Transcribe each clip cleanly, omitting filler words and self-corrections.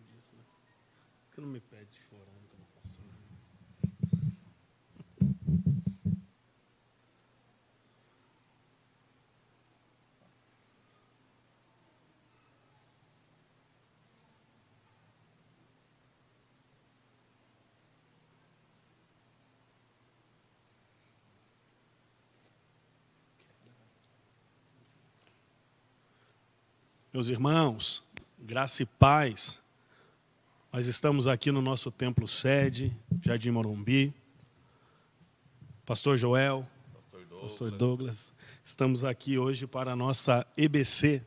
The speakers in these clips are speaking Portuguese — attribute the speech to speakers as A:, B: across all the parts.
A: disso, né? Você não me pede de chorar, que eu não faço nada. Meus irmãos, graça e paz. Nós estamos aqui no nosso templo sede, Jardim Morumbi. Pastor Joel, Pastor Douglas, estamos aqui hoje para a nossa EBC.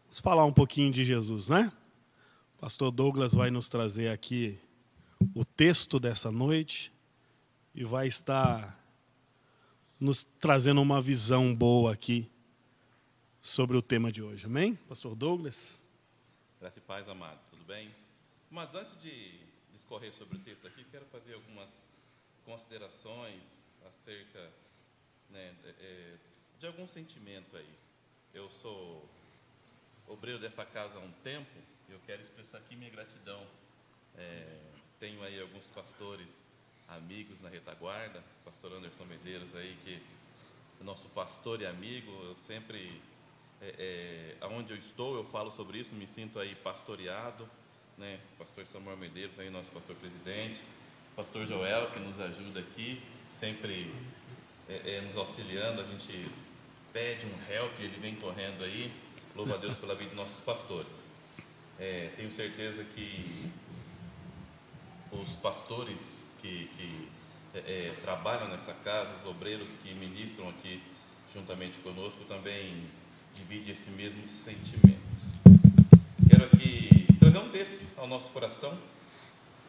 A: Vamos falar um pouquinho de Jesus, né? Pastor Douglas vai nos trazer aqui o texto dessa noite e vai estar nos trazendo uma visão boa aqui sobre o tema de hoje. Amém? Pastor Douglas.
B: Graça e paz, amados. Tudo bem? Mas antes de discorrer sobre o texto aqui, quero fazer algumas considerações acerca, né, de algum sentimento aí. Eu sou obreiro dessa casa há um tempo e eu quero expressar aqui minha gratidão. Tenho aí alguns pastores amigos na retaguarda, pastor Anderson Medeiros aí, que é nosso pastor e amigo. Eu sempre, aonde eu estou, eu falo sobre isso, me sinto aí pastoreado, né? Pastor Samuel Medeiros aí, nosso pastor presidente, pastor Joel, que nos ajuda aqui, sempre nos auxiliando. A gente pede um help e ele vem correndo aí. Louvo a Deus pela vida dos nossos pastores. Tenho certeza que os pastores que trabalham nessa casa, os obreiros que ministram aqui juntamente conosco, também dividem esse mesmo sentimento. Quero aqui trazer um texto ao nosso coração,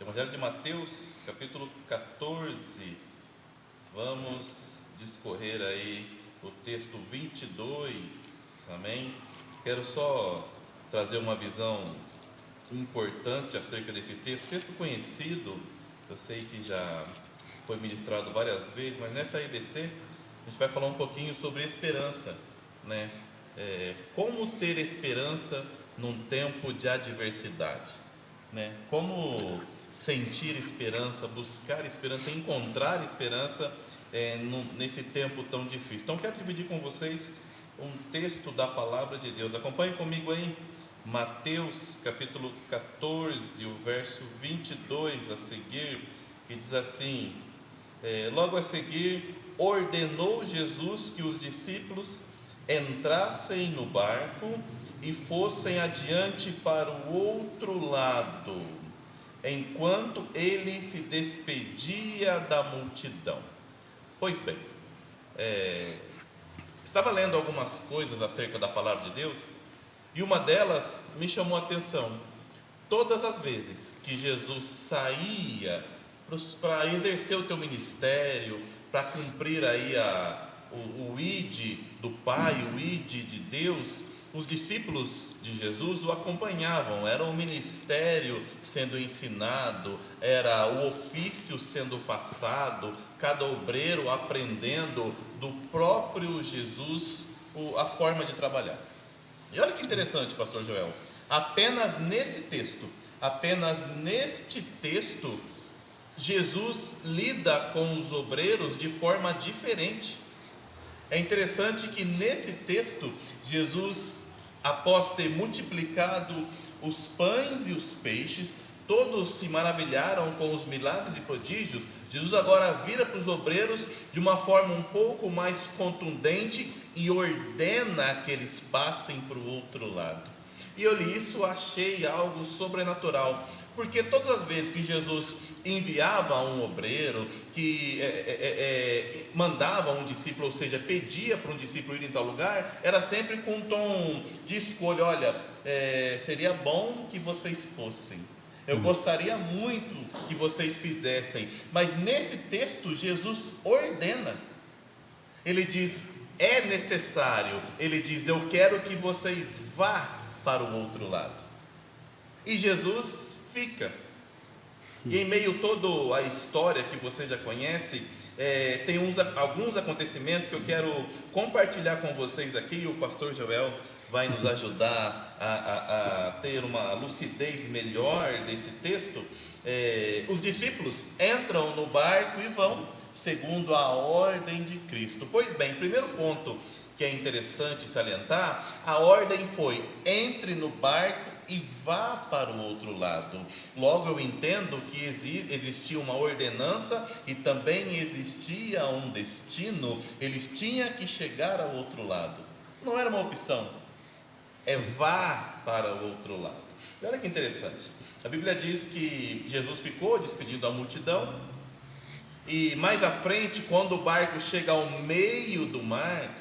B: Evangelho de Mateus, capítulo 14. Vamos discorrer aí o texto 22, amém? Quero só trazer uma visão importante acerca desse texto conhecido, eu sei que já foi ministrado várias vezes, mas nessa IBC a gente vai falar um pouquinho sobre esperança, né? Como ter esperança num tempo de adversidade, né? Como sentir esperança, buscar esperança, encontrar esperança nesse tempo tão difícil. Então quero dividir com vocês um texto da palavra de Deus. Acompanhe comigo aí, Mateus capítulo 14, o verso 22 a seguir, que diz assim: logo a seguir, ordenou Jesus que os discípulos entrassem no barco e fossem adiante para o outro lado, enquanto ele se despedia da multidão. Pois bem, estava lendo algumas coisas acerca da palavra de Deus, e uma delas me chamou a atenção. Todas as vezes que Jesus saía para exercer o teu ministério, para cumprir aí o ID do Pai, o ID de Deus, os discípulos de Jesus o acompanhavam. Era o ministério sendo ensinado, era o ofício sendo passado, cada obreiro aprendendo do próprio Jesus a forma de trabalhar. E olha que interessante, pastor Joel, apenas neste texto, Jesus lida com os obreiros de forma diferente. É interessante que nesse texto, Jesus, após ter multiplicado os pães e os peixes, todos se maravilharam com os milagres e prodígios. Jesus agora vira para os obreiros de uma forma um pouco mais contundente e ordena que eles passem para o outro lado. E eu li isso, achei algo sobrenatural, porque todas as vezes que Jesus enviava um obreiro, que mandava um discípulo, ou seja, pedia para um discípulo ir em tal lugar, era sempre com um tom de escolha: olha, seria bom que vocês fossem, eu gostaria muito que vocês fizessem. Mas nesse texto Jesus ordena, ele diz: é necessário, ele diz: eu quero que vocês vá para o outro lado. E Jesus fica. E em meio a toda a história que você já conhece, tem alguns acontecimentos que eu quero compartilhar com vocês aqui. O pastor Joel vai nos ajudar a ter uma lucidez melhor desse texto. Os discípulos entram no barco e vão segundo a ordem de Cristo. Pois bem, primeiro ponto que é interessante salientar, a ordem foi: entre no barco e vá para o outro lado. Logo eu entendo que existia uma ordenança e também existia um destino. Eles tinham que chegar ao outro lado. Não era uma opção, vá para o outro lado. E olha que interessante, a Bíblia diz que Jesus ficou despedindo a multidão, e mais à frente, quando o barco chega ao meio do mar,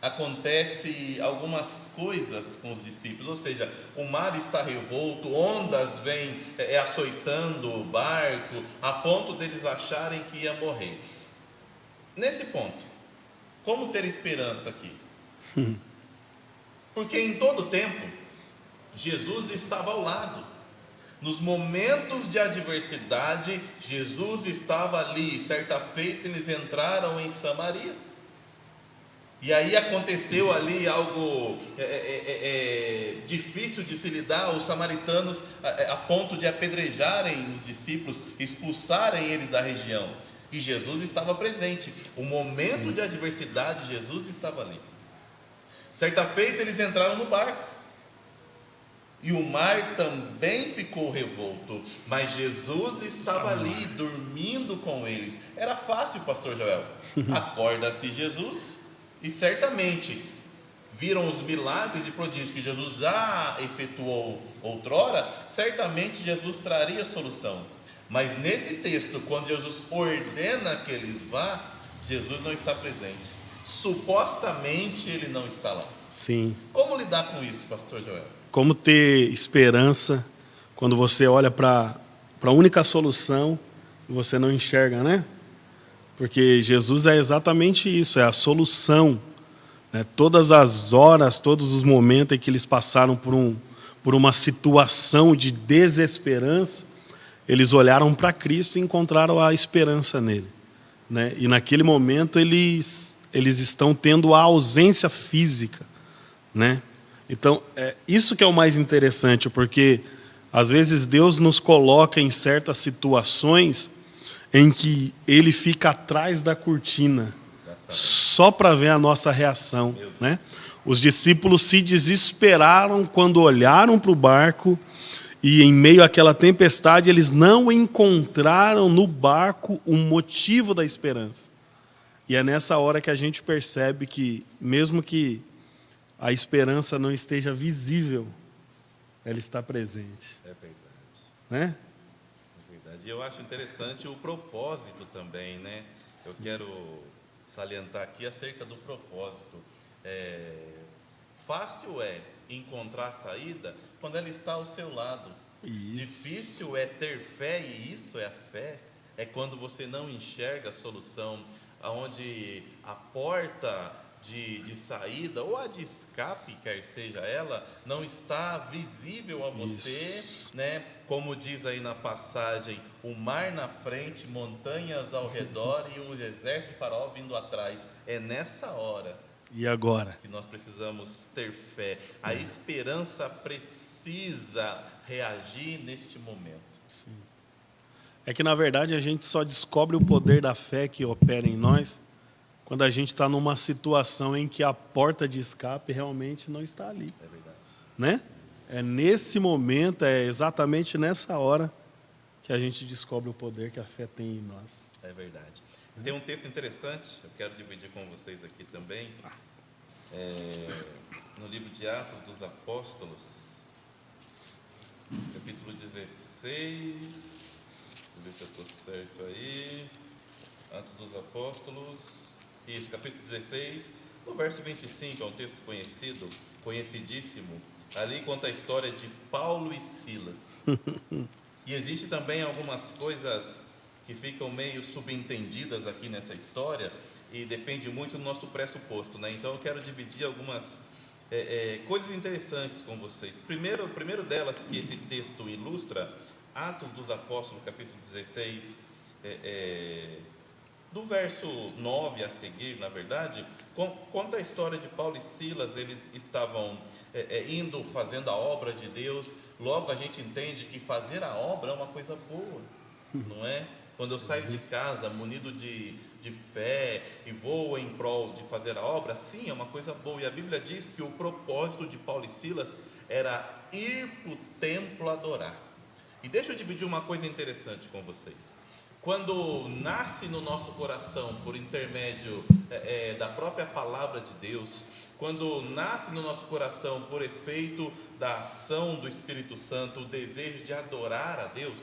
B: acontece algumas coisas com os discípulos, ou seja, o mar está revolto, ondas vêm açoitando o barco, a ponto deles acharem que ia morrer. Nesse ponto, como ter esperança aqui? Porque em todo tempo, Jesus estava ao lado. Nos momentos de adversidade, Jesus estava ali. Certa feita eles entraram em Samaria, e aí aconteceu ali algo difícil de se lidar. Os samaritanos, a ponto de apedrejarem os discípulos, expulsarem eles da região, e Jesus estava presente. O momento de adversidade, Jesus estava ali. Certa feita eles entraram no barco, e o mar também ficou revolto, mas Jesus estava ali, dormindo com eles. Era fácil, pastor Joel. Acorda-se Jesus, e certamente viram os milagres e prodígios que Jesus já efetuou outrora. Certamente Jesus traria solução. Mas nesse texto, quando Jesus ordena que eles vá, Jesus não está presente. Supostamente ele não está lá.
A: Sim.
B: Como lidar com isso, pastor Joel?
A: Como ter esperança quando você olha para a única solução e você não enxerga, né? Porque Jesus é exatamente isso, é a solução. Né? Todas as horas, todos os momentos em que eles passaram por uma situação de desesperança, eles olharam para Cristo e encontraram a esperança nele. Né? E naquele momento eles estão tendo a ausência física. Né? Então, isso que é o mais interessante, porque às vezes Deus nos coloca em certas situações em que Ele fica atrás da cortina, só para ver a nossa reação. Né? Os discípulos se desesperaram quando olharam para o barco, e em meio àquela tempestade eles não encontraram no barco o motivo da esperança. E é nessa hora que a gente percebe que, mesmo que a esperança não esteja visível, ela está presente.
B: É verdade.
A: Né?
B: É verdade. E eu acho interessante o propósito também, né? Sim. Eu quero salientar aqui acerca do propósito. Fácil é encontrar saída quando ela está ao seu lado. Isso. Difícil é ter fé, e isso é a fé. É quando você não enxerga a solução, aonde a porta de saída ou a de escape, quer seja ela, não está visível a você, né? Como diz aí na passagem, o mar na frente, montanhas ao redor e o exército de Faraó vindo atrás. É nessa hora
A: e agora
B: que nós precisamos ter fé. A esperança precisa reagir neste momento.
A: Sim. É que na verdade a gente só descobre o poder da fé que opera em nós quando a gente está numa situação em que a porta de escape realmente não está ali.
B: É verdade.
A: Né? É nesse momento, é exatamente nessa hora que a gente descobre o poder que a fé tem em nós.
B: É verdade. Tem um texto interessante, eu quero dividir com vocês aqui também. No livro de Atos dos Apóstolos, capítulo 16. Deixa eu ver se eu estou certo aí. Atos dos Apóstolos. Isso, capítulo 16, no verso 25, é um texto conhecido, conhecidíssimo. Ali conta a história de Paulo e Silas. E existe também algumas coisas que ficam meio subentendidas aqui nessa história, e depende muito do nosso pressuposto, né? Então eu quero dividir algumas coisas interessantes com vocês. Primeiro delas, que esse texto ilustra, Atos dos Apóstolos, capítulo 16, Do verso 9 a seguir, na verdade, conta a história de Paulo e Silas. Eles estavam indo, fazendo a obra de Deus. Logo a gente entende que fazer a obra é uma coisa boa, não é? Quando eu saio de casa munido de fé e vou em prol de fazer a obra, sim, é uma coisa boa. E a Bíblia diz que o propósito de Paulo e Silas era ir para o templo adorar. E deixa eu dividir uma coisa interessante com vocês. Quando nasce no nosso coração, por intermédio da própria palavra de Deus, quando nasce no nosso coração, por efeito da ação do Espírito Santo, o desejo de adorar a Deus,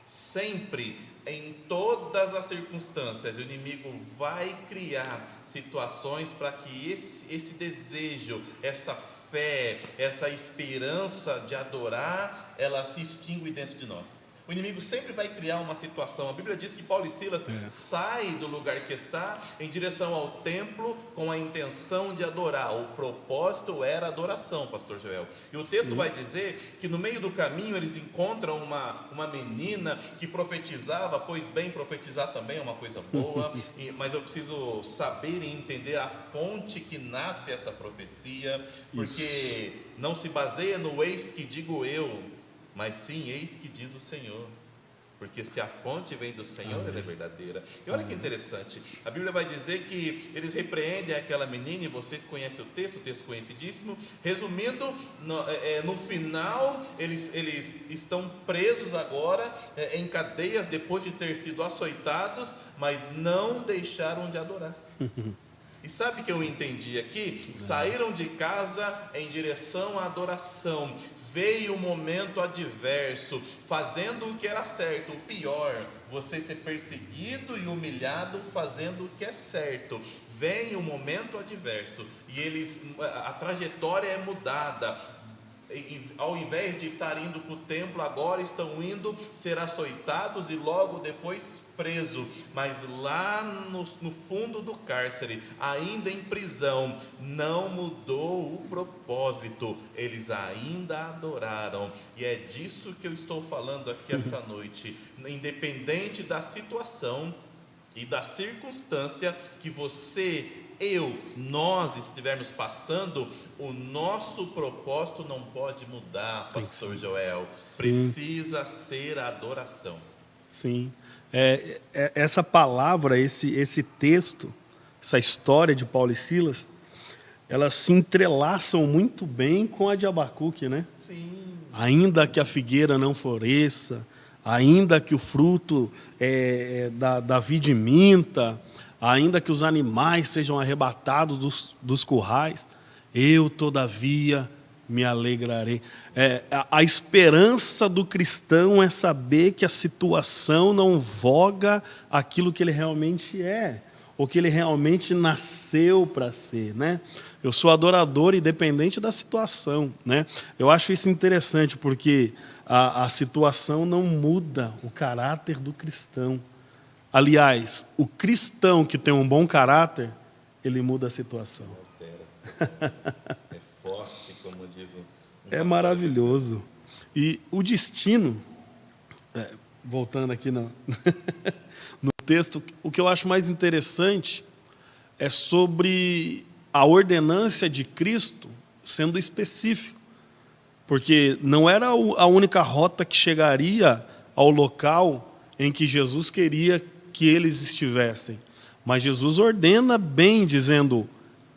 B: sempre, em todas as circunstâncias, o inimigo vai criar situações para que esse desejo, essa fé, essa esperança de adorar, ela se extingue dentro de nós. O inimigo sempre vai criar uma situação. A Bíblia diz que Paulo e Silas saem do lugar que está em direção ao templo com a intenção de adorar. O propósito era adoração, pastor Joel. E o texto vai dizer que no meio do caminho eles encontram uma menina que profetizava. Pois bem, profetizar também é uma coisa boa, mas eu preciso saber e entender a fonte que nasce essa profecia, porque não se baseia no eis que digo eu, mas sim, eis que diz o Senhor. Porque se a fonte vem do Senhor, ela é verdadeira. E olha que interessante, a Bíblia vai dizer que eles repreendem aquela menina, e vocês conhecem o texto conhecidíssimo. Resumindo, no final, eles estão presos agora, em cadeias, depois de ter sido açoitados, mas não deixaram de adorar. E sabe o que eu entendi aqui? Saíram de casa em direção à adoração. Veio um momento adverso, fazendo o que era certo. O pior, você ser perseguido e humilhado fazendo o que é certo. Vem um momento adverso e a trajetória é mudada. Ao invés de estar indo para o templo, agora estão indo ser açoitados e logo depois preso. Mas lá no fundo do cárcere, ainda em prisão, não mudou o propósito. Eles ainda adoraram. E é disso que eu estou falando aqui essa noite. Independente da situação e da circunstância que nós estivermos passando, o nosso propósito não pode mudar, pastor Joel. Precisa ser a adoração.
A: Sim. Essa palavra, esse texto, essa história de Paulo e Silas, elas se entrelaçam muito bem com a de Abacuque, né?
B: Sim.
A: Ainda que a figueira não floresça, ainda que o fruto da vide minta, ainda que os animais sejam arrebatados dos currais, eu, todavia, me alegrarei. A esperança do cristão é saber que a situação não voga aquilo que ele realmente é, ou que ele realmente nasceu para ser, né? Eu sou adorador independente da situação, né? Eu acho isso interessante, porque a situação não muda o caráter do cristão. Aliás, o cristão que tem um bom caráter, ele muda a situação.
B: É forte, como diz
A: É maravilhoso. E o destino, voltando aqui no texto, o que eu acho mais interessante é sobre a ordenância de Cristo sendo específico. Porque não era a única rota que chegaria ao local em que Jesus queria que eles estivessem. Mas Jesus ordena bem, dizendo: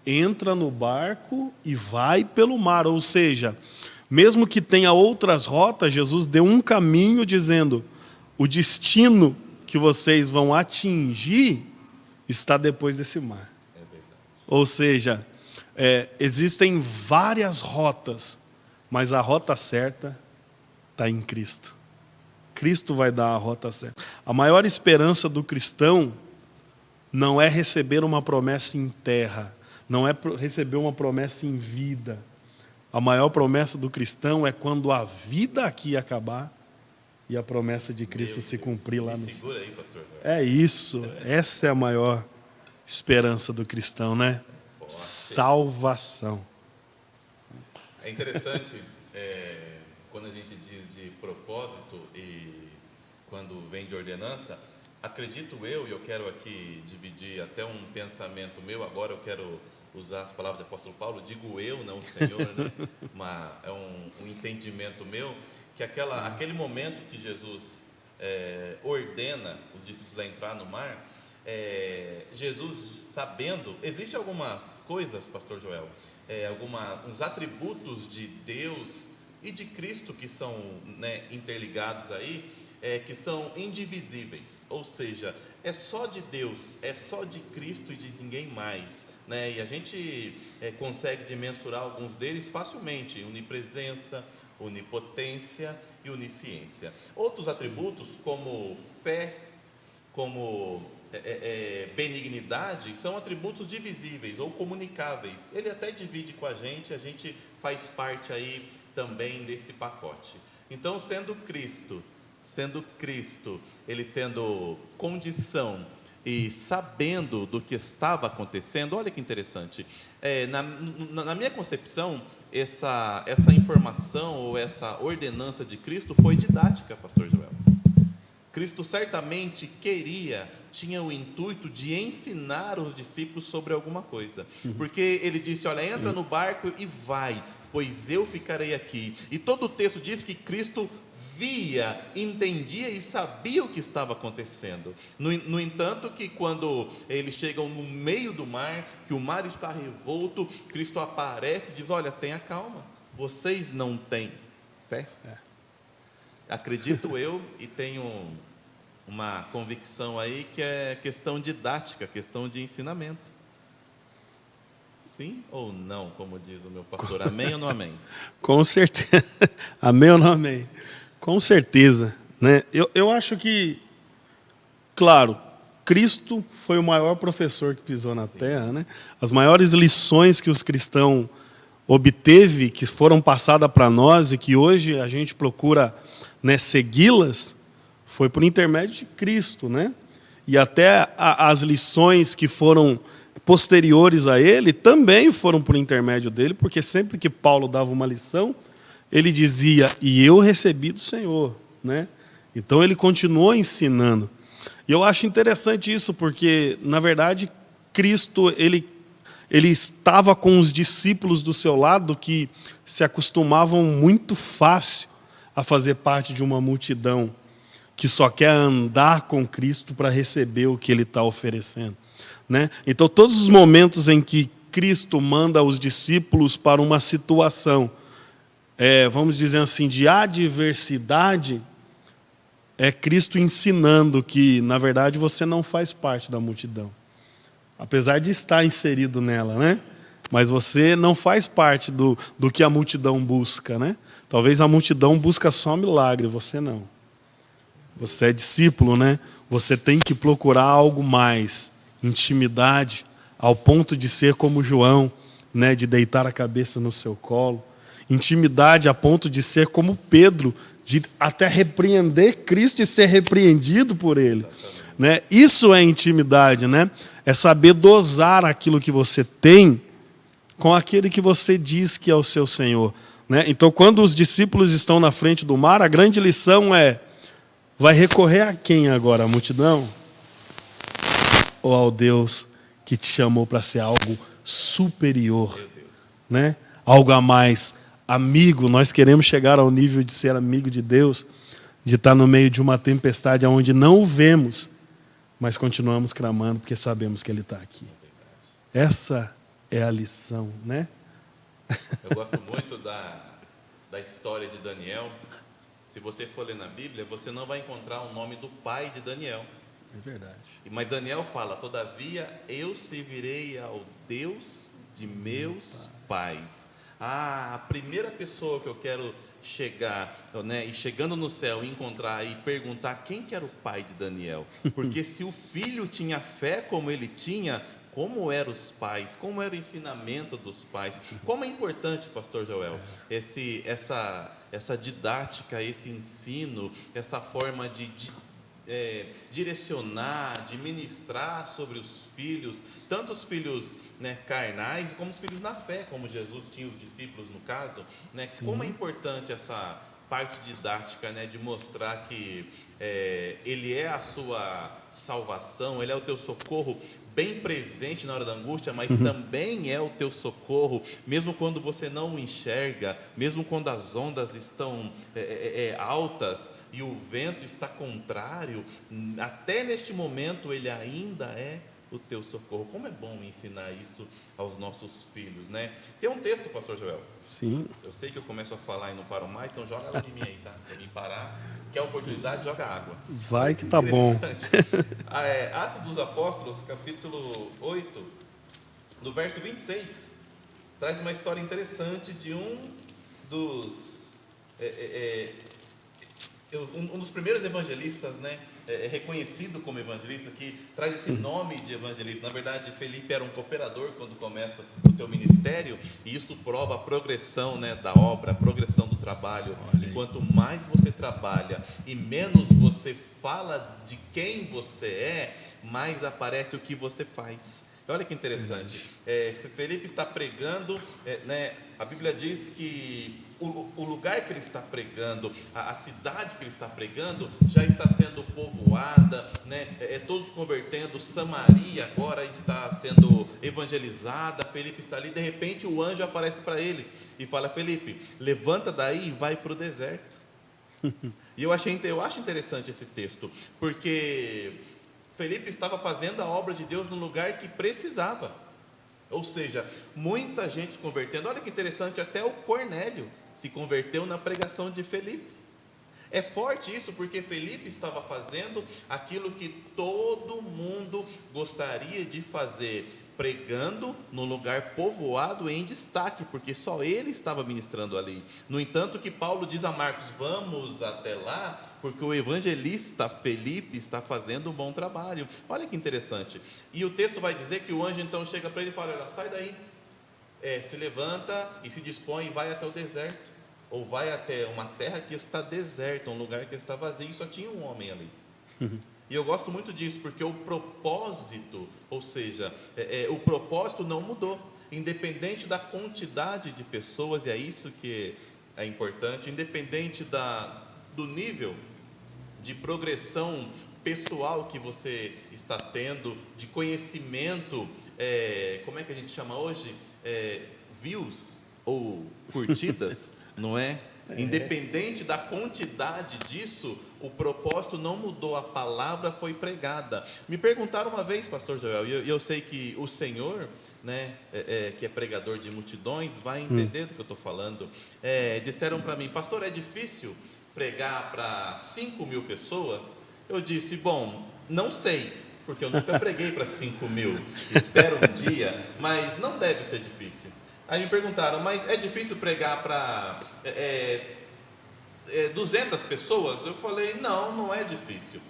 A: entra no barco e vai pelo mar. Ou seja, mesmo que tenha outras rotas, Jesus deu um caminho dizendo: o destino que vocês vão atingir está depois desse mar.
B: É verdade.
A: Ou seja, existem várias rotas, mas a rota certa está em Cristo. Cristo vai dar a rota certa. A maior esperança do cristão não é receber uma promessa em terra, não é receber uma promessa em vida. A maior promessa do cristão é quando a vida aqui acabar e a promessa de Cristo se cumprir lá no céu.
B: Segura aí, pastor.
A: É isso, essa é a maior esperança do cristão, né? Salvação.
B: É interessante, quando a gente diz de propósito e quando vem de ordenança, acredito eu, e eu quero aqui dividir até um pensamento meu, agora eu quero usar as palavras do apóstolo Paulo, digo eu, não o Senhor, né? É um entendimento meu, que aquele momento que Jesus ordena os discípulos a entrar no mar, Jesus sabendo, existem algumas coisas, pastor Joel, uns atributos de Deus e de Cristo que são, né, interligados aí, que são indivisíveis, ou seja, é só de Deus, é só de Cristo e de ninguém mais, né? E a gente consegue dimensurar alguns deles facilmente: onipresença, onipotência e onisciência. Outros atributos, como fé, como benignidade, são atributos divisíveis ou comunicáveis. Ele até divide com a gente faz parte aí também desse pacote. Então, sendo Cristo, ele tendo condição e sabendo do que estava acontecendo, olha que interessante, na minha concepção, essa informação ou essa ordenança de Cristo foi didática, pastor Joel. Cristo certamente tinha o intuito de ensinar os discípulos sobre alguma coisa, porque ele disse: olha, entra no barco e vai, pois eu ficarei aqui. E todo o texto diz que Cristo via, entendia e sabia o que estava acontecendo. No entanto, que quando eles chegam no meio do mar, que o mar está revolto, Cristo aparece e diz: olha, tenha calma, vocês não têm fé? Acredito eu, e tenho uma convicção aí, que é questão didática, questão de ensinamento. Sim ou não, como diz o meu pastor? Amém ou não amém?
A: Com certeza. Amém ou não amém? Com certeza, né? Eu acho que, claro, Cristo foi o maior professor que pisou na terra, né? As maiores lições que os cristãos obteve, que foram passadas para nós e que hoje a gente procura, né, segui-las, foi por intermédio de Cristo, né? E até as lições que foram posteriores a ele também foram por intermédio dele, porque sempre que Paulo dava uma lição, ele dizia: e eu recebi do Senhor, né? Então ele continuou ensinando. E eu acho interessante isso, porque na verdade Cristo ele estava com os discípulos do seu lado, que se acostumavam muito fácil a fazer parte de uma multidão que só quer andar com Cristo para receber o que ele está oferecendo, né? Então, todos os momentos em que Cristo manda os discípulos para uma situação, vamos dizer assim, de adversidade, é Cristo ensinando que, na verdade, você não faz parte da multidão, apesar de estar inserido nela, né? Mas você não faz parte do que a multidão busca, né? Talvez a multidão busca só milagre, você não. Você é discípulo, né? Você tem que procurar algo mais, intimidade, ao ponto de ser como João, né? De deitar a cabeça no seu colo. Intimidade a ponto de ser como Pedro, de até repreender Cristo e ser repreendido por ele, né? Isso é intimidade, né? É saber dosar aquilo que você tem com aquele que você diz que é o seu Senhor, né? Então, quando os discípulos estão na frente do mar, a grande lição é: vai recorrer a quem agora? A multidão? Ou ao Deus que te chamou para ser algo superior, né? Algo a mais. Amigo, nós queremos chegar ao nível de ser amigo de Deus, de estar no meio de uma tempestade onde não o vemos, mas continuamos clamando porque sabemos que Ele está aqui. Essa é a lição, né?
B: Eu gosto muito da história de Daniel. Se você for ler na Bíblia, você não vai encontrar o nome do pai de Daniel.
A: É verdade.
B: Mas Daniel fala: todavia eu servirei ao Deus de meus pais. A primeira pessoa que eu quero chegar, né, e chegando no céu, encontrar e perguntar quem que era o pai de Daniel. Porque se o filho tinha fé como ele tinha, como eram os pais, como era o ensinamento dos pais. Como é importante, pastor Joel, essa didática, esse ensino, essa forma de direcionar, de ministrar sobre os filhos, tanto os filhos, né, carnais, como os filhos na fé, como Jesus tinha os discípulos no caso, né? Como é importante essa parte didática, né, de mostrar que Ele é a sua salvação, Ele é o teu socorro, bem presente na hora da angústia, mas também é o teu socorro, mesmo quando você não o enxerga, mesmo quando as ondas estão altas e o vento está contrário, até neste momento Ele ainda é o teu socorro. Como é bom ensinar isso aos nossos filhos, né? Tem um texto, pastor Joel.
A: Sim.
B: Eu sei que eu começo a falar e não paro mais, então joga ela de mim aí, tá? Para mim parar. Quer oportunidade, joga água.
A: Vai que tá bom.
B: Atos dos Apóstolos, capítulo 8, no verso 26, traz uma história interessante de um dos primeiros evangelistas, né? Reconhecido como evangelista, que traz esse nome de evangelista. Na verdade, Felipe era um cooperador quando começa o teu ministério, e isso prova a progressão, né, da obra, a progressão do trabalho. E quanto mais você trabalha e menos você fala de quem você é, mais aparece o que você faz. Olha que interessante. Felipe está pregando, né, a Bíblia diz que o lugar que ele está pregando, a cidade que ele está pregando, já está sendo povoada, né? Todos convertendo. Samaria agora está sendo evangelizada. Felipe está ali, de repente o anjo aparece para ele e fala: Felipe, levanta daí e vai para o deserto. E eu acho interessante esse texto, porque Felipe estava fazendo a obra de Deus no lugar que precisava. Ou seja, muita gente se convertendo. Olha que interessante, até o Cornélio se converteu na pregação de Felipe. É forte isso, porque Felipe estava fazendo aquilo que todo mundo gostaria de fazer, pregando no lugar povoado em destaque, porque só ele estava ministrando ali. No entanto, que Paulo diz a Marcos: vamos até lá, porque o evangelista Felipe está fazendo um bom trabalho. Olha que interessante. E o texto vai dizer que o anjo então chega para ele e fala: olha, sai daí, se levanta e se dispõe e vai até o deserto, ou vai até uma terra que está deserta, um lugar que está vazio, e só tinha um homem ali. E eu gosto muito disso, porque o propósito, ou seja, o propósito não mudou, independente da quantidade de pessoas, e é isso que é importante, independente do nível de progressão pessoal que você está tendo, de conhecimento, como é que a gente chama hoje? Views ou curtidas, não é? Independente da quantidade disso, o propósito não mudou, a palavra foi pregada. Me perguntaram uma vez, pastor Joel, e eu sei que o Senhor, né, que é pregador de multidões, vai entender do que eu estou falando. Disseram para mim: pastor, é difícil pregar para 5.000 pessoas? Eu disse: bom, não sei, porque eu nunca preguei para 5.000, espero um dia, mas não deve ser difícil. Aí me perguntaram: mas é difícil pregar para 200 pessoas? Eu falei: não é difícil.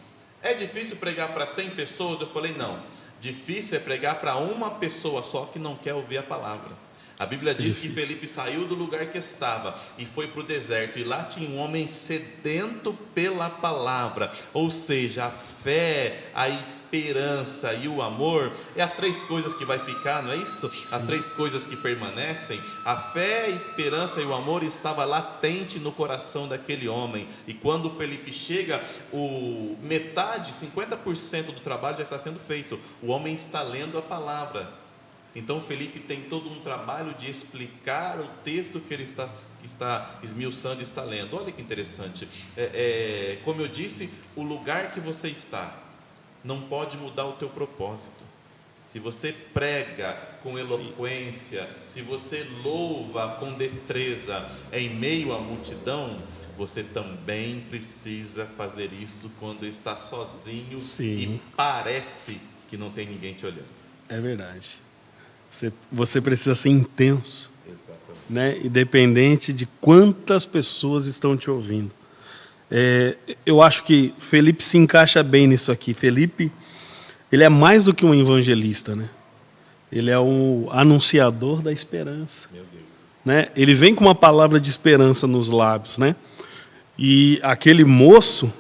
B: É difícil pregar para 100 pessoas? Eu falei: não. Difícil é pregar para uma pessoa só que não quer ouvir a palavra. A Bíblia diz que Felipe saiu do lugar que estava e foi para o deserto, e lá tinha um homem sedento pela palavra. Ou seja, a fé, a esperança e o amor é as 3 coisas que vai ficar, não é isso? Sim. As 3 coisas que permanecem. A fé, a esperança e o amor estava latente no coração daquele homem, e quando Felipe chega, metade, 50% do trabalho já está sendo feito. O homem está lendo a palavra. Então Felipe tem todo um trabalho de explicar o texto que ele está esmiuçando e está lendo. Olha que interessante. Como eu disse, o lugar que você está não pode mudar o teu propósito. Se você prega com eloquência, se você louva com destreza em meio à multidão, você também precisa fazer isso quando está sozinho. Sim. E parece que não tem ninguém te olhando.
A: É verdade. Você precisa ser intenso, né? Independente de quantas pessoas estão te ouvindo. Eu acho que Felipe se encaixa bem nisso aqui. Felipe, ele é mais do que um evangelista, né? Ele é um anunciador da esperança. Meu Deus. Né? Ele vem com uma palavra de esperança nos lábios, né? E aquele moço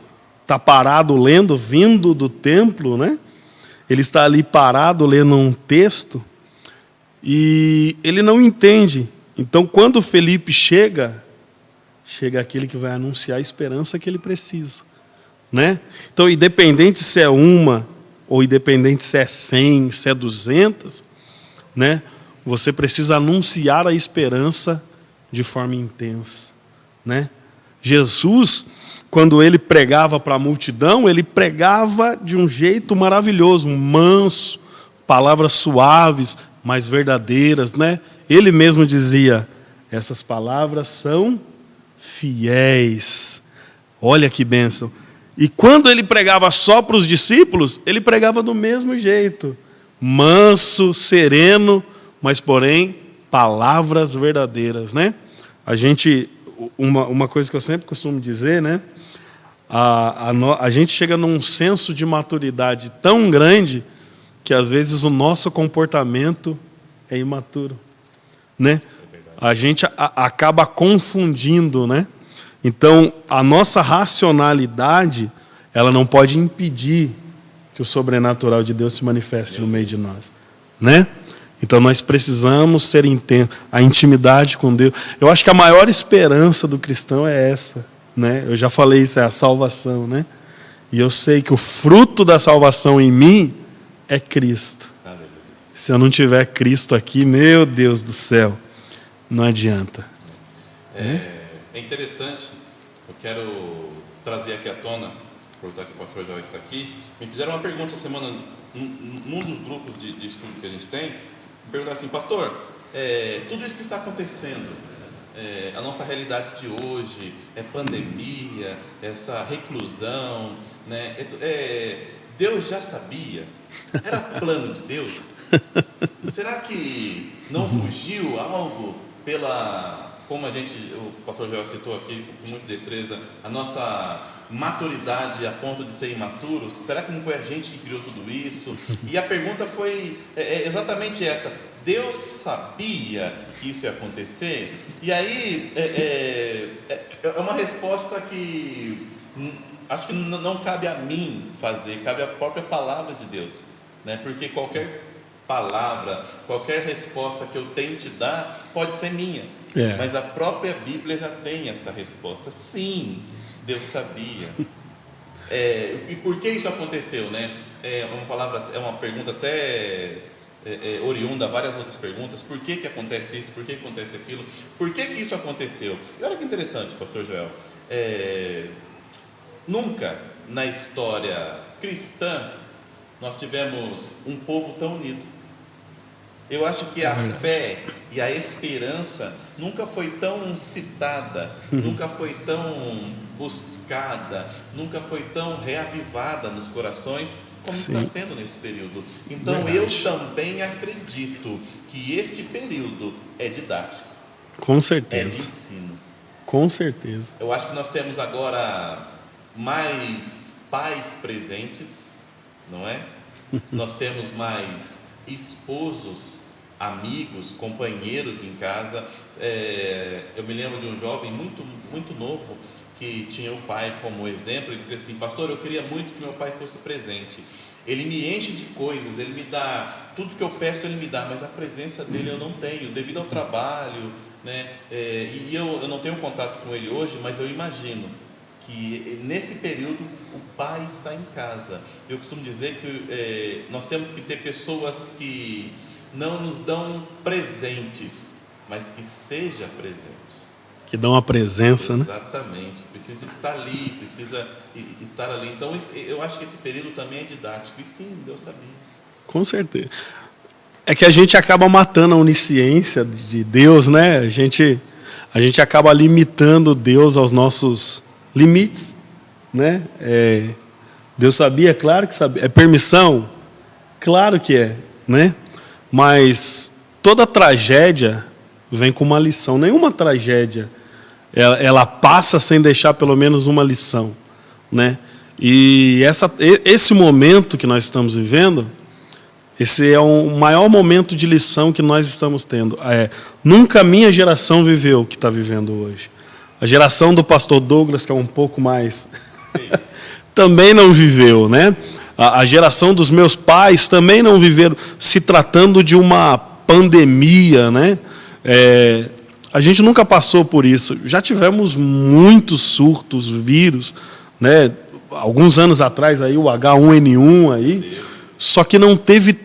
A: está parado lendo, vindo do templo, né? Ele está ali parado lendo um texto. E ele não entende. Então, quando Felipe chega chega aquele que vai anunciar a esperança que ele precisa, né? Então, independente se é uma, ou independente se é 100, se é 200, né? Você precisa anunciar a esperança de forma intensa, né? Jesus, quando ele pregava para a multidão, ele pregava de um jeito maravilhoso, manso, palavras suaves, mas verdadeiras, né? Ele mesmo dizia: essas palavras são fiéis. Olha que bênção. E quando ele pregava só para os discípulos, ele pregava do mesmo jeito, manso, sereno, mas porém palavras verdadeiras, né? Uma coisa que eu sempre costumo dizer, né? A gente chega num senso de maturidade tão grande que às vezes o nosso comportamento é imaturo, né? A gente acaba confundindo, né? Então, a nossa racionalidade, ela não pode impedir que o sobrenatural de Deus se manifeste no meio de nós, né? Então, nós precisamos ser intensos, a intimidade com Deus. Eu acho que a maior esperança do cristão é essa, né? Eu já falei isso, é a salvação, né? E eu sei que o fruto da salvação em mim é Cristo. Se eu não tiver Cristo aqui, meu Deus do céu, não adianta.
B: É interessante, eu quero trazer aqui à tona, aproveitar que o pastor Joel está aqui. Me fizeram uma pergunta essa semana, num dos grupos de estudo que a gente tem, me perguntaram assim: pastor, tudo isso que está acontecendo, a nossa realidade de hoje, pandemia, essa reclusão, né, Deus já sabia? Era plano de Deus? Será que não fugiu algo como o pastor Joel citou aqui com muita destreza, a nossa maturidade a ponto de ser imaturos? Será que não foi a gente que criou tudo isso? E a pergunta foi exatamente essa: Deus sabia que isso ia acontecer? E aí é uma resposta que acho que não cabe a mim fazer, cabe à própria palavra de Deus, né? Porque qualquer palavra, qualquer resposta que eu tente dar pode ser minha, mas a própria Bíblia já tem essa resposta. Sim, Deus sabia. E por que isso aconteceu, né? É uma pergunta até oriunda a várias outras perguntas. Por que acontece isso? Por que acontece aquilo? Por que isso aconteceu? E olha que interessante, pastor Joel, nunca na história cristã nós tivemos um povo tão unido. Eu acho que a fé e a esperança nunca foi tão citada, nunca foi tão buscada, nunca foi tão reavivada nos corações como está sendo nesse período. Então, eu também acredito que este período é didático.
A: Com certeza.
B: É ensino.
A: Com certeza.
B: Eu acho que nós temos agora mais pais presentes, não é? Nós temos mais esposos, amigos, companheiros em casa. Eu me lembro de um jovem muito, muito novo que tinha o pai como exemplo. Ele dizia assim: pastor, eu queria muito que meu pai fosse presente. Ele me enche de coisas, ele me dá tudo que eu peço, ele me dá, mas a presença dele eu não tenho, devido ao trabalho, né? E eu não tenho contato com ele hoje, mas eu imagino que nesse período o pai está em casa. Eu costumo dizer que nós temos que ter pessoas que não nos dão presentes, mas que seja presente.
A: Que dão a presença, né?
B: Exatamente. Precisa estar ali, precisa estar ali. Então, eu acho que esse período também é didático. E sim, Deus sabia.
A: Com certeza. É que a gente acaba matando a onisciência de Deus, né? A gente acaba limitando Deus aos nossos limites, né? Deus sabia, claro que sabia. É permissão? Claro que é, né? Mas toda tragédia vem com uma lição. Nenhuma tragédia ela passa sem deixar pelo menos uma lição, né? E esse momento que nós estamos vivendo, esse é o maior momento de lição que nós estamos tendo. Nunca a minha geração viveu o que está vivendo hoje. A geração do pastor Douglas, que é um pouco mais, também não viveu, né? A geração dos meus pais também não viveram, se tratando de uma pandemia, né? A gente nunca passou por isso. Já tivemos muitos surtos, vírus, né? Alguns anos atrás aí o H1N1 aí, só que não teve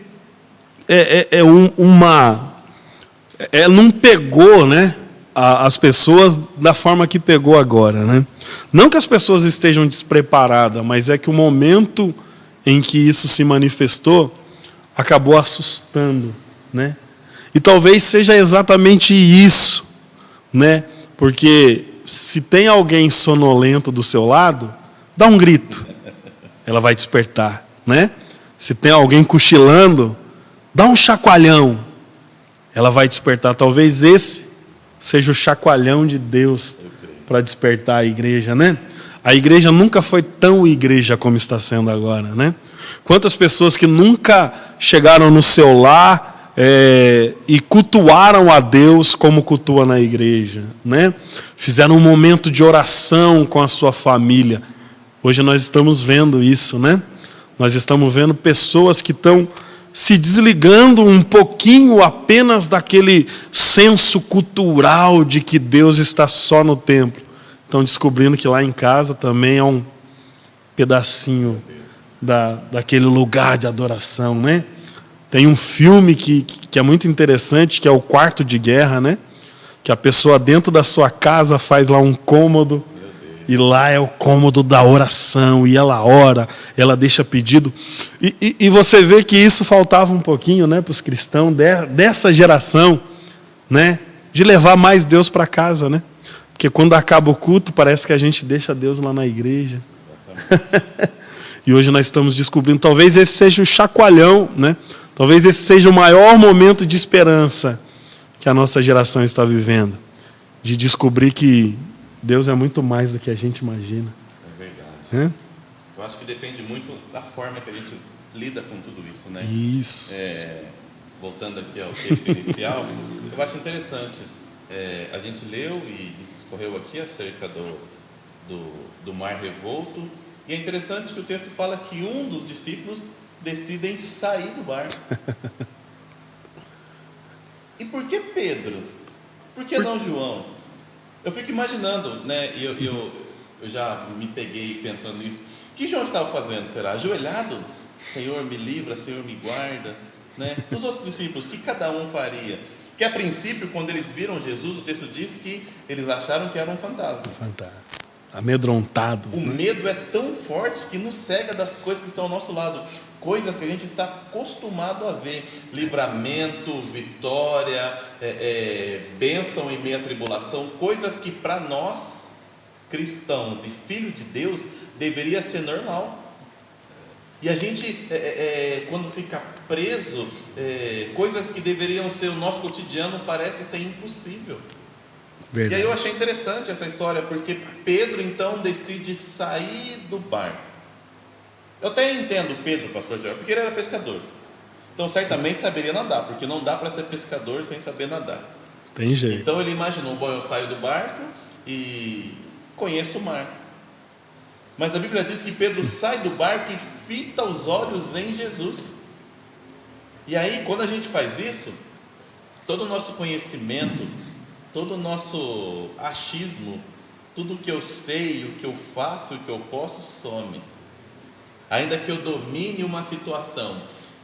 A: não pegou, né, as pessoas da forma que pegou agora, né? Não que as pessoas estejam despreparadas, mas é que o momento em que isso se manifestou acabou assustando, né? E talvez seja exatamente isso, né? Porque se tem alguém sonolento do seu lado, dá um grito, ela vai despertar, né? Se tem alguém cochilando, dá um chacoalhão, ela vai despertar. Talvez esse seja o chacoalhão de Deus para despertar a igreja, né? A igreja nunca foi tão igreja como está sendo agora, né? Quantas pessoas que nunca chegaram no seu lar e cultuaram a Deus como cultua na igreja, né? Fizeram um momento de oração com a sua família. Hoje nós estamos vendo isso, né? Nós estamos vendo pessoas que estão se desligando um pouquinho apenas daquele senso cultural de que Deus está só no templo. Estão descobrindo que lá em casa também é um pedacinho daquele lugar de adoração, né? Tem um filme que é muito interessante, que é o Quarto de Guerra, né? Que a pessoa dentro da sua casa faz lá um cômodo, e lá é o cômodo da oração, e ela ora, ela deixa pedido. E você vê que isso faltava um pouquinho, né, para os cristãos dessa geração, né, de levar mais Deus para casa, né? Porque quando acaba o culto, parece que a gente deixa Deus lá na igreja. E hoje nós estamos descobrindo, talvez esse seja o chacoalhão, né? Talvez esse seja o maior momento de esperança que a nossa geração está vivendo, de descobrir que Deus é muito mais do que a gente imagina.
B: É verdade. Eu acho que depende muito da forma que a gente lida com tudo isso, né?
A: Isso.
B: Voltando aqui ao texto inicial, eu acho interessante. A gente leu e discorreu aqui acerca do mar revolto, e é interessante que o texto fala que um dos discípulos decidem sair do barco. E por que Pedro? Por que não João? Eu fico imaginando, né? Eu já me peguei pensando nisso. O que João estava fazendo? Será ajoelhado? Senhor, me livra, Senhor, me guarda, né? Os outros discípulos, o que cada um faria? Que a princípio, quando eles viram Jesus, o texto diz que eles acharam que era um fantasma.
A: Amedrontados.
B: O medo é tão forte que nos cega das coisas que estão ao nosso lado. Coisas que a gente está acostumado a ver. Livramento, vitória, bênção em meio à tribulação. Coisas que para nós, cristãos e filhos de Deus, deveria ser normal. E a gente, quando fica preso, coisas que deveriam ser o nosso cotidiano, parece ser impossível. Verdade. E aí eu achei interessante essa história, porque Pedro então decide sair do barco. Eu até entendo Pedro, pastor Joel, porque ele era pescador. Então certamente saberia nadar, porque não dá para ser pescador sem saber nadar.
A: Tem jeito.
B: Então ele imaginou, bom, eu saio do barco e conheço o mar. Mas a Bíblia diz que Pedro sai do barco e fita os olhos em Jesus. E aí, quando a gente faz isso, todo o nosso conhecimento, todo o nosso achismo, tudo o que eu sei, o que eu faço, o que eu posso, some. Ainda que eu domine uma situação,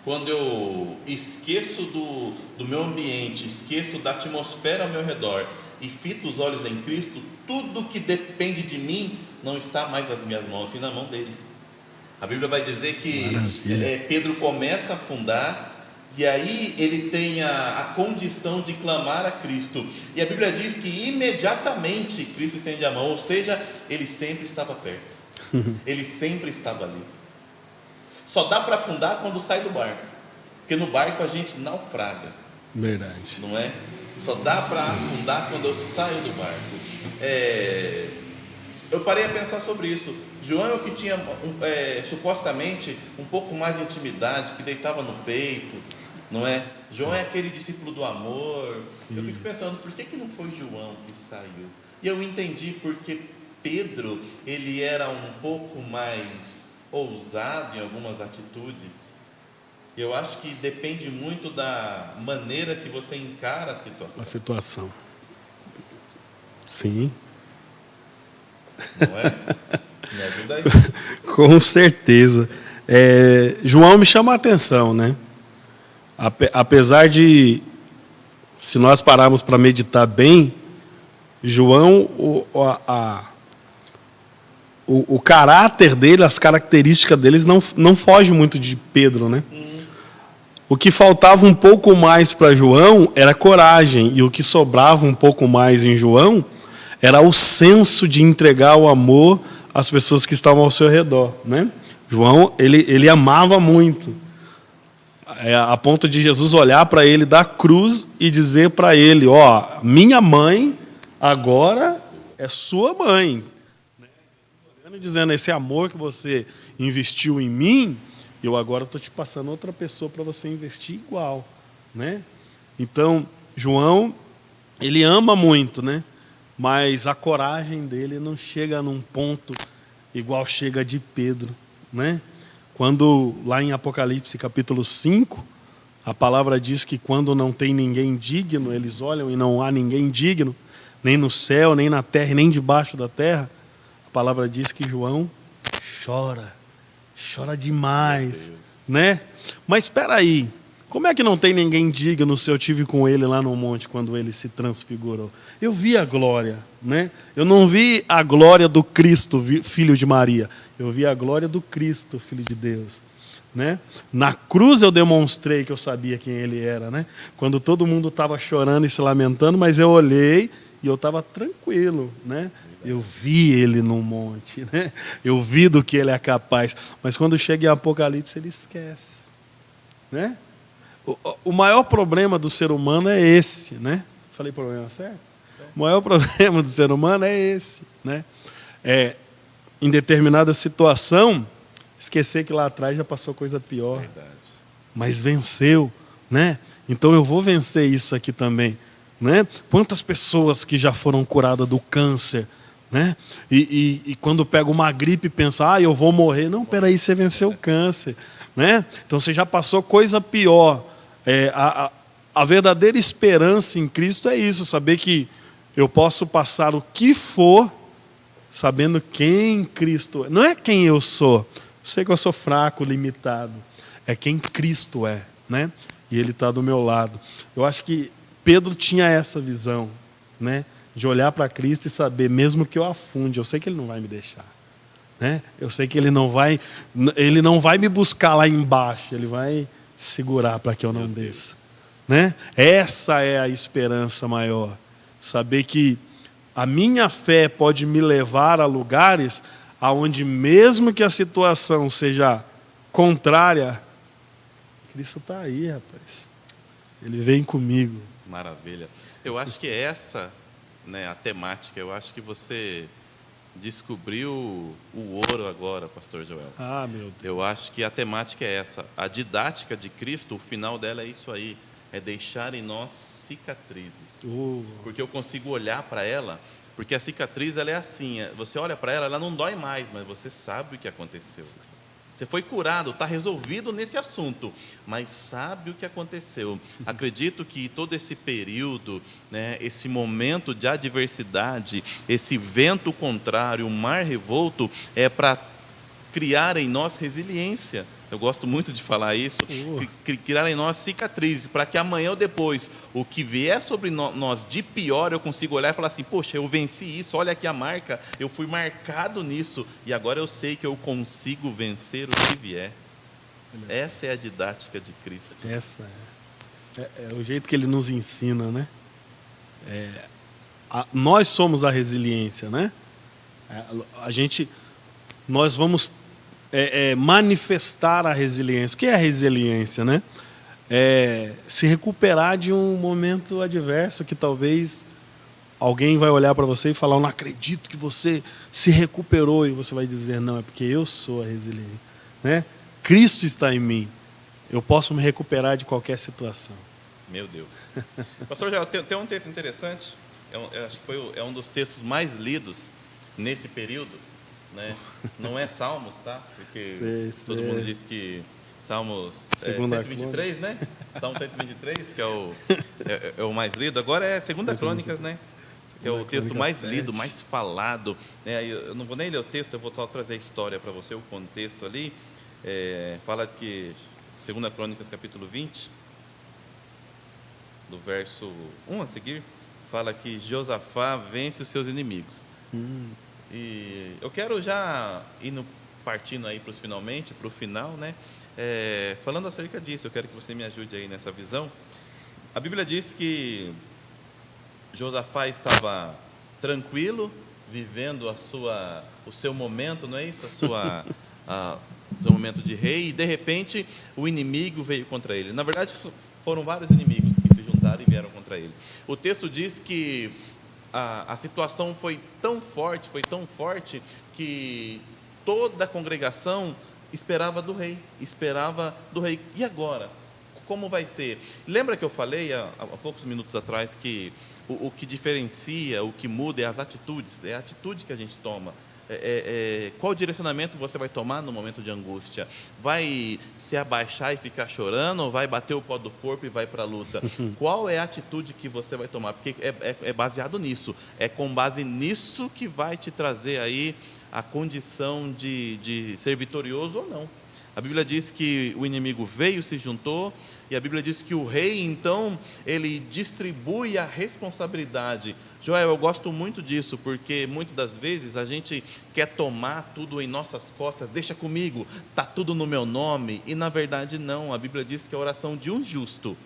B: quando eu esqueço do meu ambiente, esqueço da atmosfera ao meu redor e fito os olhos em Cristo, tudo que depende de mim não está mais nas minhas mãos, sim na mão dele. A Bíblia vai dizer que Pedro começa a afundar, e aí ele tem a condição de clamar a Cristo. E a Bíblia diz que imediatamente Cristo estende a mão, ou seja, ele sempre estava perto. Ele sempre estava ali. Só dá para afundar quando sai do barco, porque no barco a gente naufraga.
A: Verdade.
B: Não é? Só dá para afundar quando eu saio do barco. Eu parei a pensar sobre isso. João é o que tinha supostamente um pouco mais de intimidade, que deitava no peito, não é? João é aquele discípulo do amor. Eu fico pensando, por que não foi João que saiu? E eu entendi porque Pedro, ele era um pouco mais ousado em algumas atitudes. Eu acho que depende muito da maneira que você encara a situação.
A: Sim.
B: Não é? Me ajuda aí.
A: Com certeza. João me chama a atenção, né? Apesar de, se nós pararmos para meditar bem, João, o caráter dele, as características deles não foge muito de Pedro, né? O que faltava um pouco mais para João era coragem, e o que sobrava um pouco mais em João era o senso de entregar o amor às pessoas que estavam ao seu redor, né? João, ele amava muito, a ponto de Jesus olhar para ele da cruz e dizer para ele, minha mãe agora é sua mãe. Dizendo, esse amor que você investiu em mim, eu agora estou te passando outra pessoa para você investir igual, né? Então, João, ele ama muito, né? Mas a coragem dele não chega num ponto igual chega de Pedro, né? Quando, lá em Apocalipse, capítulo 5, a palavra diz que quando não tem ninguém digno, eles olham e não há ninguém digno, nem no céu, nem na terra, nem debaixo da terra, a palavra diz que João chora demais, né? Mas espera aí, como é que não tem ninguém digno se eu tive com ele lá no monte quando ele se transfigurou? Eu vi a glória, né? Eu não vi a glória do Cristo, filho de Maria. Eu vi a glória do Cristo, filho de Deus, né? Na cruz eu demonstrei que eu sabia quem ele era, né? Quando todo mundo estava chorando e se lamentando, mas eu olhei e eu estava tranquilo, né? Eu vi ele no monte, né? Eu vi do que ele é capaz. Mas quando chega em Apocalipse, ele esquece, né? O maior problema do ser humano é esse, né? Falei problema certo? O maior problema do ser humano é esse, né? Em determinada situação, esquecer que lá atrás já passou coisa pior.
B: Verdade.
A: Mas venceu, né? Então eu vou vencer isso aqui também, né? Quantas pessoas que já foram curadas do câncer, né? E quando pega uma gripe pensa, eu vou morrer. Não, peraí, você venceu o câncer, né? Então você já passou coisa pior. A verdadeira esperança em Cristo é isso, saber que eu posso passar o que for, sabendo quem Cristo é. Não é quem eu sou. Eu sei que eu sou fraco, limitado. É quem Cristo é, né? E Ele está do meu lado. Eu acho que Pedro tinha essa visão, né? De olhar para Cristo e saber, mesmo que eu afunde, eu sei que Ele não vai me deixar, né? Eu sei que Ele não vai me buscar lá embaixo, Ele vai segurar para que eu não desça, né? Essa é a esperança maior. Saber que a minha fé pode me levar a lugares aonde, mesmo que a situação seja contrária, Cristo está aí, rapaz. Ele vem comigo.
B: Maravilha. Eu acho que essa, né, a temática, eu acho que você descobriu o ouro agora, pastor Joel.
A: Meu Deus.
B: Eu acho que a temática é essa. A didática de Cristo, o final dela é isso aí. É deixar em nós cicatrizes. Porque eu consigo olhar para ela, porque a cicatriz ela é assim, você olha para ela, ela não dói mais, mas você sabe o que aconteceu. Você foi curado, está resolvido nesse assunto, mas sabe o que aconteceu. Acredito que todo esse período, né, esse momento de adversidade, esse vento contrário, o mar revolto, é para criar em nós resiliência. Eu gosto muito de falar isso, criar em nós cicatrizes, para que amanhã ou depois, o que vier sobre nós de pior, eu consiga olhar e falar assim, poxa, eu venci isso, olha aqui a marca, eu fui marcado nisso, e agora eu sei que eu consigo vencer o que vier. Essa é a didática de Cristo.
A: Essa é o jeito que Ele nos ensina, né? Nós somos a resiliência, né? Nós vamos manifestar a resiliência. O que é a resiliência, né? Se recuperar de um momento adverso que talvez alguém vai olhar para você e falar, eu não acredito que você se recuperou, e você vai dizer, não, é porque eu sou a resiliência, né? Cristo está em mim, eu posso me recuperar de qualquer situação.
B: Meu Deus. Pastor Joel, tem um texto interessante, acho que é um dos textos mais lidos nesse período, né? Não é Salmos, tá? Porque todo mundo diz que Salmos 123, né? Salmo 123, que é o mais lido. Agora é 2 Crônicas, né? que é o texto
A: Crônicas
B: mais
A: 7.
B: lido, mais falado. Eu não vou nem ler o texto, eu vou só trazer a história para você, o contexto ali. Fala que, 2 Crônicas, capítulo 20, do verso 1 a seguir, fala que Josafá vence os seus inimigos. E eu quero já ir partindo aí para os finalmente, para o final, né? Falando acerca disso, eu quero que você me ajude aí nessa visão. A Bíblia diz que Josafá estava tranquilo, vivendo o seu momento, não é isso? O seu momento de rei, e de repente o inimigo veio contra ele. Na verdade, foram vários inimigos que se juntaram e vieram contra ele. O texto diz que a situação foi tão forte, que toda a congregação esperava do rei. E agora? Como vai ser? Lembra que eu falei há poucos minutos atrás que o que diferencia, o que muda é as atitudes, é a atitude que a gente toma. Qual direcionamento você vai tomar no momento de angústia? Vai se abaixar e ficar chorando, ou vai bater o pó do corpo e vai para a luta? Qual é a atitude que você vai tomar? Porque é baseado nisso, é com base nisso que vai te trazer aí a condição de ser vitorioso ou não. A Bíblia diz que o inimigo veio, se juntou, e a Bíblia diz que o rei, então, ele distribui a responsabilidade. Joel, eu gosto muito disso, porque muitas das vezes a gente quer tomar tudo em nossas costas, deixa comigo, está tudo no meu nome, e na verdade não. A Bíblia diz que a oração de um justo,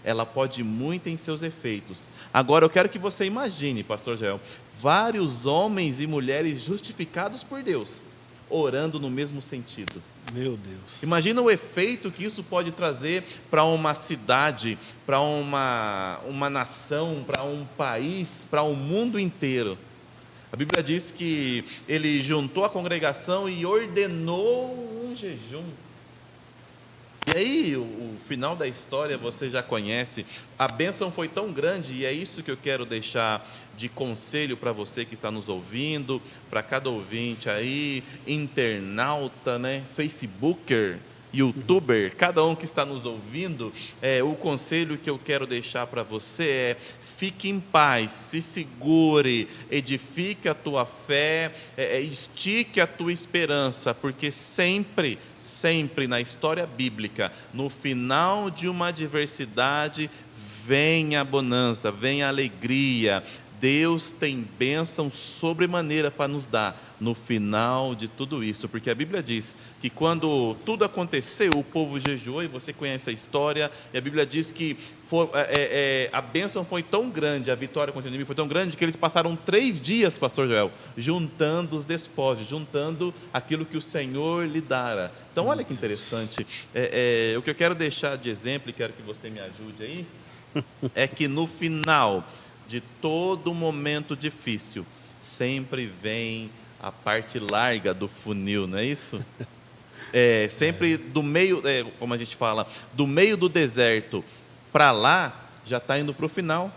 B: ela pode muito em seus efeitos. Agora eu quero que você imagine, pastor Joel, vários homens e mulheres justificados por Deus, orando no mesmo sentido.
A: Meu Deus.
B: Imagina o efeito que isso pode trazer para uma cidade, para uma nação, para um país, para o mundo inteiro. A Bíblia diz que ele juntou a congregação e ordenou um jejum. E aí, o final da história você já conhece. A bênção foi tão grande, e é isso que eu quero deixar de conselho para você que está nos ouvindo, para cada ouvinte aí, internauta, né, Facebooker, YouTuber, cada um que está nos ouvindo. O conselho que eu quero deixar para você é: fique em paz, se segure, edifique a tua fé, estique a tua esperança, porque sempre na história bíblica, no final de uma adversidade, vem a bonança, vem a alegria. Deus tem bênção sobremaneira para nos dar no final de tudo isso, porque a Bíblia diz que quando tudo aconteceu, o povo jejuou, e você conhece a história, e a Bíblia diz que a bênção foi tão grande, a vitória contra o inimigo foi tão grande, que eles passaram 3 dias, pastor Joel, juntando os despojos, juntando aquilo que o Senhor lhe dara. Então olha que interessante, o que eu quero deixar de exemplo, e quero que você me ajude aí, é que no final de todo momento difícil, sempre vem a parte larga do funil, não é isso? Sempre do meio, como a gente fala, do meio do deserto para lá, já está indo para o final,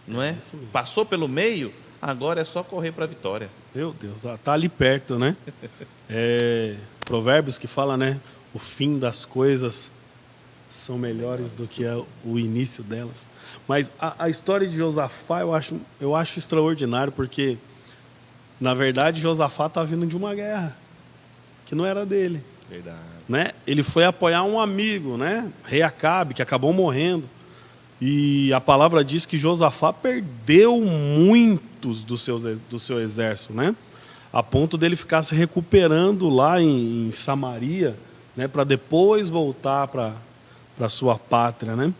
B: não é? Passou pelo meio, agora é só correr para a vitória.
A: Meu Deus, está ali perto, né? Provérbios que fala, né? O fim das coisas são melhores do que o início delas. Mas a história de Josafá eu acho extraordinário, porque na verdade Josafá está vindo de uma guerra que não era dele.
B: Verdade.
A: Né? Ele foi apoiar um amigo, né? Rei Acabe, que acabou morrendo. E a palavra diz que Josafá perdeu muitos do seu exército, né? A ponto dele ficar se recuperando lá em Samaria, né? Para depois voltar para a sua pátria, né?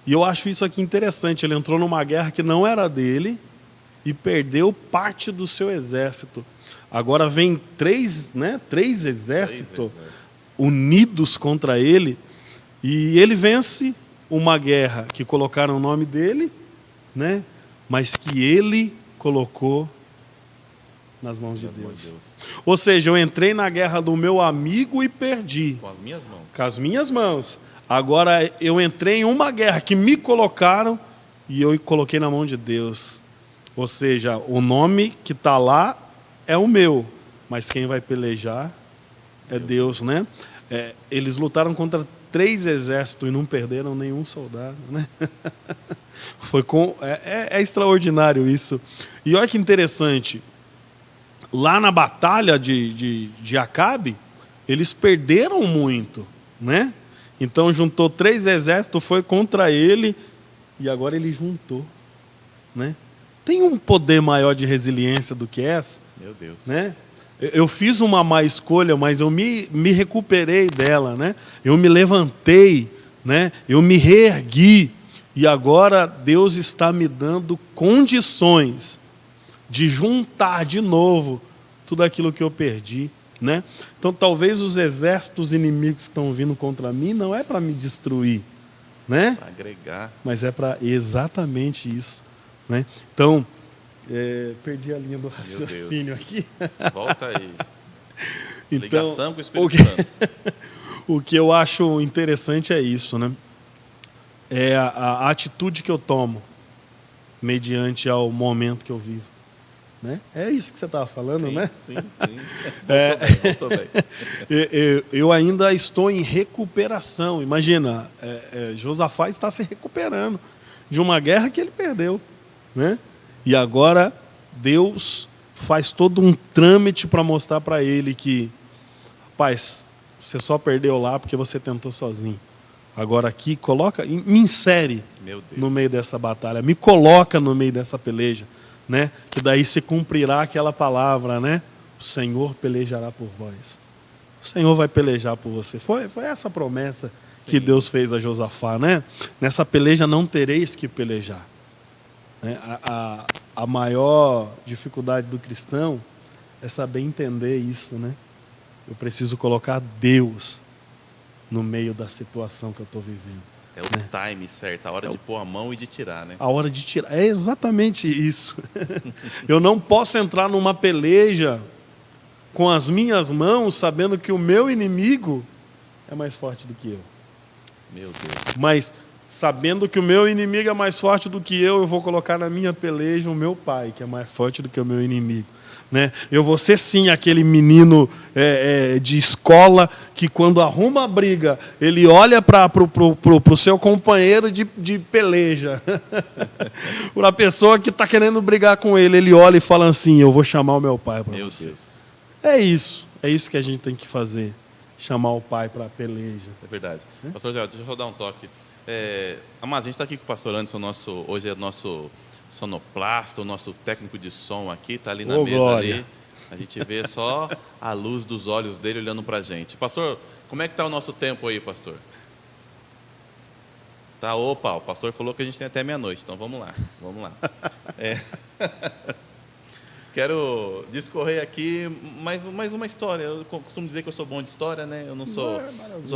A: E eu acho isso aqui interessante. Ele entrou numa guerra que não era dele e perdeu parte do seu exército. Agora vem três exércitos unidos contra ele, e ele vence uma guerra que colocaram o nome dele, né? Mas que ele colocou nas mãos de Deus. Ou seja, eu entrei na guerra do meu amigo e perdi.
B: Com as minhas mãos.
A: Com as minhas mãos. Agora eu entrei em uma guerra que me colocaram e eu coloquei na mão de Deus. Ou seja, o nome que está lá é o meu, mas quem vai pelejar é Deus, né? Eles lutaram contra 3 exércitos e não perderam nenhum soldado, né? É extraordinário isso. E olha que interessante. Lá na batalha de Acabe, eles perderam muito, né? Então juntou 3 exércitos, foi contra ele, e agora ele juntou, né? Tem um poder maior de resiliência do que essa?
B: Meu Deus.
A: Né? Eu fiz uma má escolha, mas eu me recuperei dela, né? Eu me levantei, né? Eu me reergui, e agora Deus está me dando condições de juntar de novo tudo aquilo que eu perdi, né? Então talvez os exércitos inimigos que estão vindo contra mim não é para me destruir, né?
B: Para agregar.
A: Mas é para exatamente isso, né? Então, perdi a linha do raciocínio aqui.
B: Volta aí.
A: Então,
B: Ligação com o Espírito Santo.
A: o que eu acho interessante é isso, né? É a atitude que eu tomo mediante ao momento que eu vivo, né? É isso que você estava falando,
B: Sim,
A: né?
B: sim. Voltou bem.
A: Eu ainda estou em recuperação. Imagina, Josafá está se recuperando de uma guerra que ele perdeu, né? E agora Deus faz todo um trâmite para mostrar para ele que, rapaz, você só perdeu lá porque você tentou sozinho. Agora aqui, me insere no meio dessa batalha, me coloca no meio dessa peleja, né? Que daí se cumprirá aquela palavra, né? O Senhor pelejará por vós. O Senhor vai pelejar por você. Foi essa promessa que Deus fez a Josafá, né? Nessa peleja não tereis que pelejar. Né? A maior dificuldade do cristão é saber entender isso, né? Eu preciso colocar Deus no meio da situação que eu estou vivendo.
B: É o time certo, a hora de pôr a mão e de tirar, né?
A: A hora de tirar, é exatamente isso. Eu não posso entrar numa peleja com as minhas mãos sabendo que o meu inimigo é mais forte do que eu.
B: Meu Deus.
A: Mas sabendo que o meu inimigo é mais forte do que eu vou colocar na minha peleja o meu pai, que é mais forte do que o meu inimigo. Né? Eu vou ser sim aquele menino de escola que quando arruma a briga, ele olha para o seu companheiro de peleja. Para a pessoa que está querendo brigar com ele, ele olha e fala assim, eu vou chamar o meu pai para você.
B: Deus.
A: É isso que a gente tem que fazer, chamar o pai para a peleja.
B: É verdade. Pastor Geraldo, deixa eu só dar um toque. Amado, a gente está aqui com o pastor Anderson, hoje é nosso sonoplasta, o nosso técnico de som aqui, está ali na mesa
A: glória.
B: ali. A gente vê só a luz dos olhos dele olhando para a gente. Pastor, como é que está o nosso tempo aí, pastor? Opa, o pastor falou que a gente tem até meia-noite, então vamos lá. Quero discorrer aqui mais uma história. Eu costumo dizer que eu sou bom de história, né? Eu não sou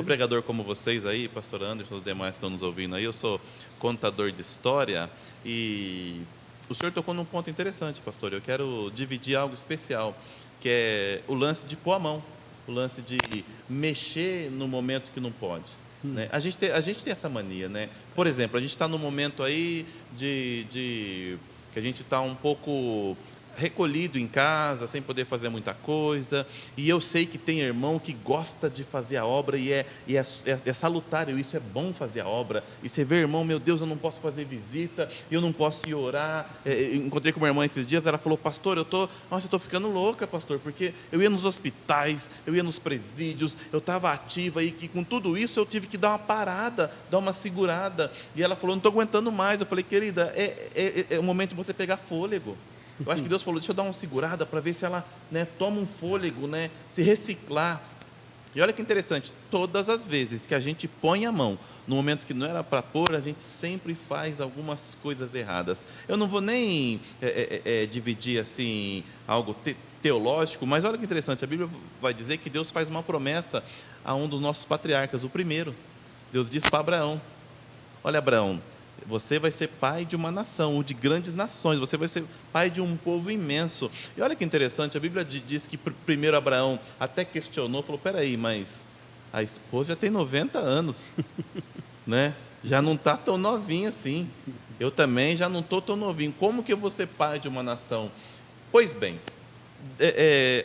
B: pregador como vocês aí, pastor Anderson, os demais que estão nos ouvindo aí. Eu sou contador de história e o senhor tocou num ponto interessante, pastor. Eu quero dividir algo especial, que é o lance de pôr a mão, o lance de mexer no momento que não pode. Né? A gente tem essa mania, né? Por exemplo, a gente está num momento aí que a gente está um pouco recolhido em casa, sem poder fazer muita coisa, e eu sei que tem irmão que gosta de fazer a obra, e é salutário isso, é bom fazer a obra, e você vê, irmão, meu Deus, eu não posso fazer visita, eu não posso ir orar. Encontrei com uma irmã esses dias, ela falou, pastor, eu estou ficando louca, pastor, porque eu ia nos hospitais, eu ia nos presídios, eu estava ativa, e com tudo isso eu tive que dar uma parada, dar uma segurada, e ela falou, não estou aguentando mais. Eu falei, querida, é o momento de você pegar fôlego. Eu acho que Deus falou, deixa eu dar uma segurada para ver se ela, né, toma um fôlego, né, se reciclar. E olha que interessante, todas as vezes que a gente põe a mão no momento que não era para pôr, a gente sempre faz algumas coisas erradas. Eu não vou nem dividir assim algo teológico, mas olha que interessante, a Bíblia vai dizer que Deus faz uma promessa a um dos nossos patriarcas, o primeiro. Deus diz para Abraão, olha Abraão, você vai ser pai de uma nação, ou de grandes nações, você vai ser pai de um povo imenso. E olha que interessante, a Bíblia diz que primeiro Abraão até questionou, falou, peraí, mas a esposa já tem 90 anos, né? Já não está tão novinha assim, eu também já não estou tão novinho, como que eu vou ser pai de uma nação? Pois bem,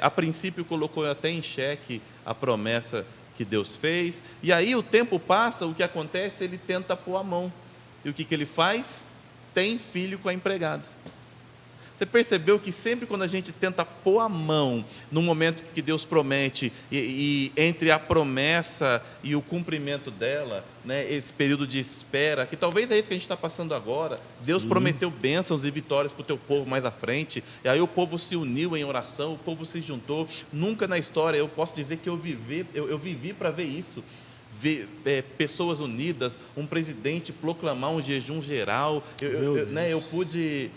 B: a princípio colocou até em xeque a promessa que Deus fez, e aí o tempo passa, o que acontece, ele tenta pôr a mão. E o que ele faz? tem filho com a empregada. Você percebeu que sempre quando a gente tenta pôr a mão no momento que Deus promete, e entre a promessa e o cumprimento dela, né, esse período de espera, que talvez é isso que a gente está passando agora, Deus
A: Sim.
B: prometeu bênçãos e vitórias para o teu povo mais à frente, e aí o povo se uniu em oração, o povo se juntou. Nunca na história eu posso dizer que eu vivi para ver isso. Ver pessoas unidas, um presidente proclamar um jejum geral, eu pude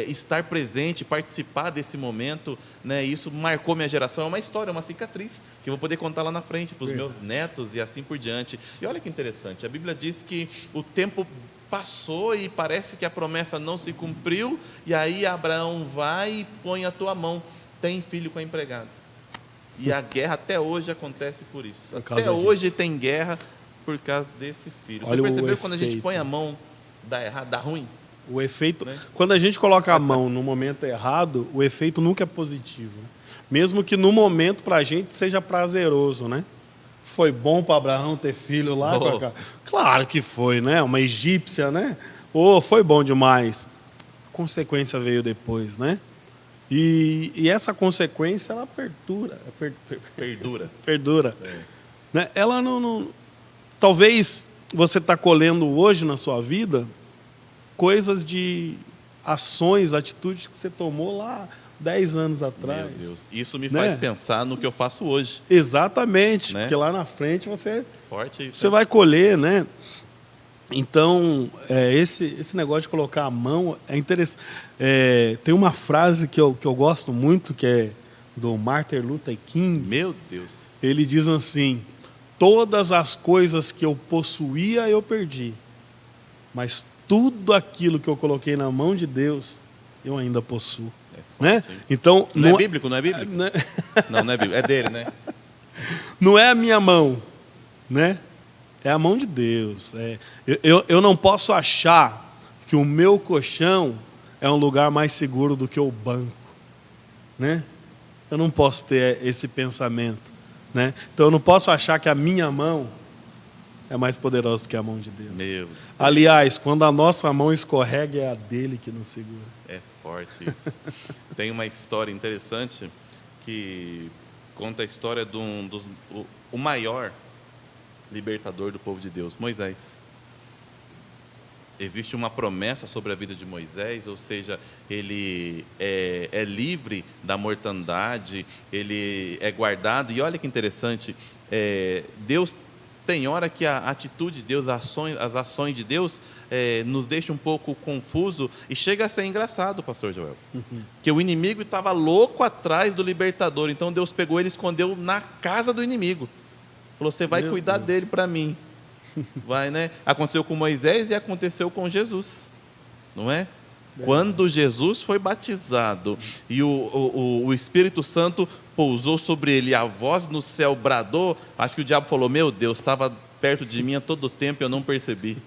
B: estar presente, participar desse momento, né, isso marcou minha geração. É uma história, uma cicatriz, que eu vou poder contar lá na frente para os meus netos e assim por diante. E olha que interessante, a Bíblia diz que o tempo passou e parece que a promessa não se cumpriu, e aí Abraão vai e põe a tua mão, tem filho com a empregada. E a guerra até hoje acontece por isso. Até hoje tem guerra por causa desse filho. Você percebeu quando a gente põe a mão, dá errado, dá ruim?
A: O efeito,
B: né?
A: Quando a gente coloca a mão no momento errado, o efeito nunca é positivo. Né? Mesmo que no momento para a gente seja prazeroso, né? Foi bom para Abraão ter filho lá? Claro que foi, né? Uma egípcia, né? Foi bom demais. A consequência veio depois, né? E essa consequência, ela perdura. Né? Ela não... Talvez você está colhendo hoje na sua vida coisas de ações, atitudes que você tomou lá 10 anos atrás.
B: Meu Deus, isso me faz pensar no que eu faço hoje.
A: Exatamente,
B: né?
A: Porque lá na frente você
B: isso,
A: vai colher, né? Então, esse negócio de colocar a mão é interessante. Tem uma frase que eu gosto muito, que é do Martin Luther King.
B: Meu Deus.
A: Ele diz assim: todas as coisas que eu possuía, eu perdi. Mas tudo aquilo que eu coloquei na mão de Deus, eu ainda possuo. Né? Então,
B: não é bíblico? Não é bíblico? Não é bíblico. É dele, né?
A: Não é a minha mão, né? É a mão de Deus. Eu não posso achar que o meu colchão é um lugar mais seguro do que o banco, né? Eu não posso ter esse pensamento, né? Então eu não posso achar que a minha mão é mais poderosa que a mão de Deus.
B: Meu.
A: Aliás, quando a nossa mão escorrega, é a dele que nos segura.
B: É forte isso. Tem uma história interessante que conta a história de o maior libertador do povo de Deus, Moisés. Existe uma promessa sobre a vida de Moisés, ou seja, ele é livre da mortandade, ele é guardado. E olha que interessante, Deus tem hora que a atitude de Deus, as ações de Deus nos deixa um pouco confuso, e chega a ser engraçado, pastor Joel. Que o inimigo estava louco atrás do libertador, então Deus pegou ele e escondeu na casa do inimigo. Falou: você vai cuidar dele para mim. Vai, né? Aconteceu com Moisés e aconteceu com Jesus, não é? Quando Jesus foi batizado e o Espírito Santo pousou sobre ele, a voz no céu bradou, acho que o diabo falou: meu Deus, estava perto de mim a todo tempo e eu não percebi.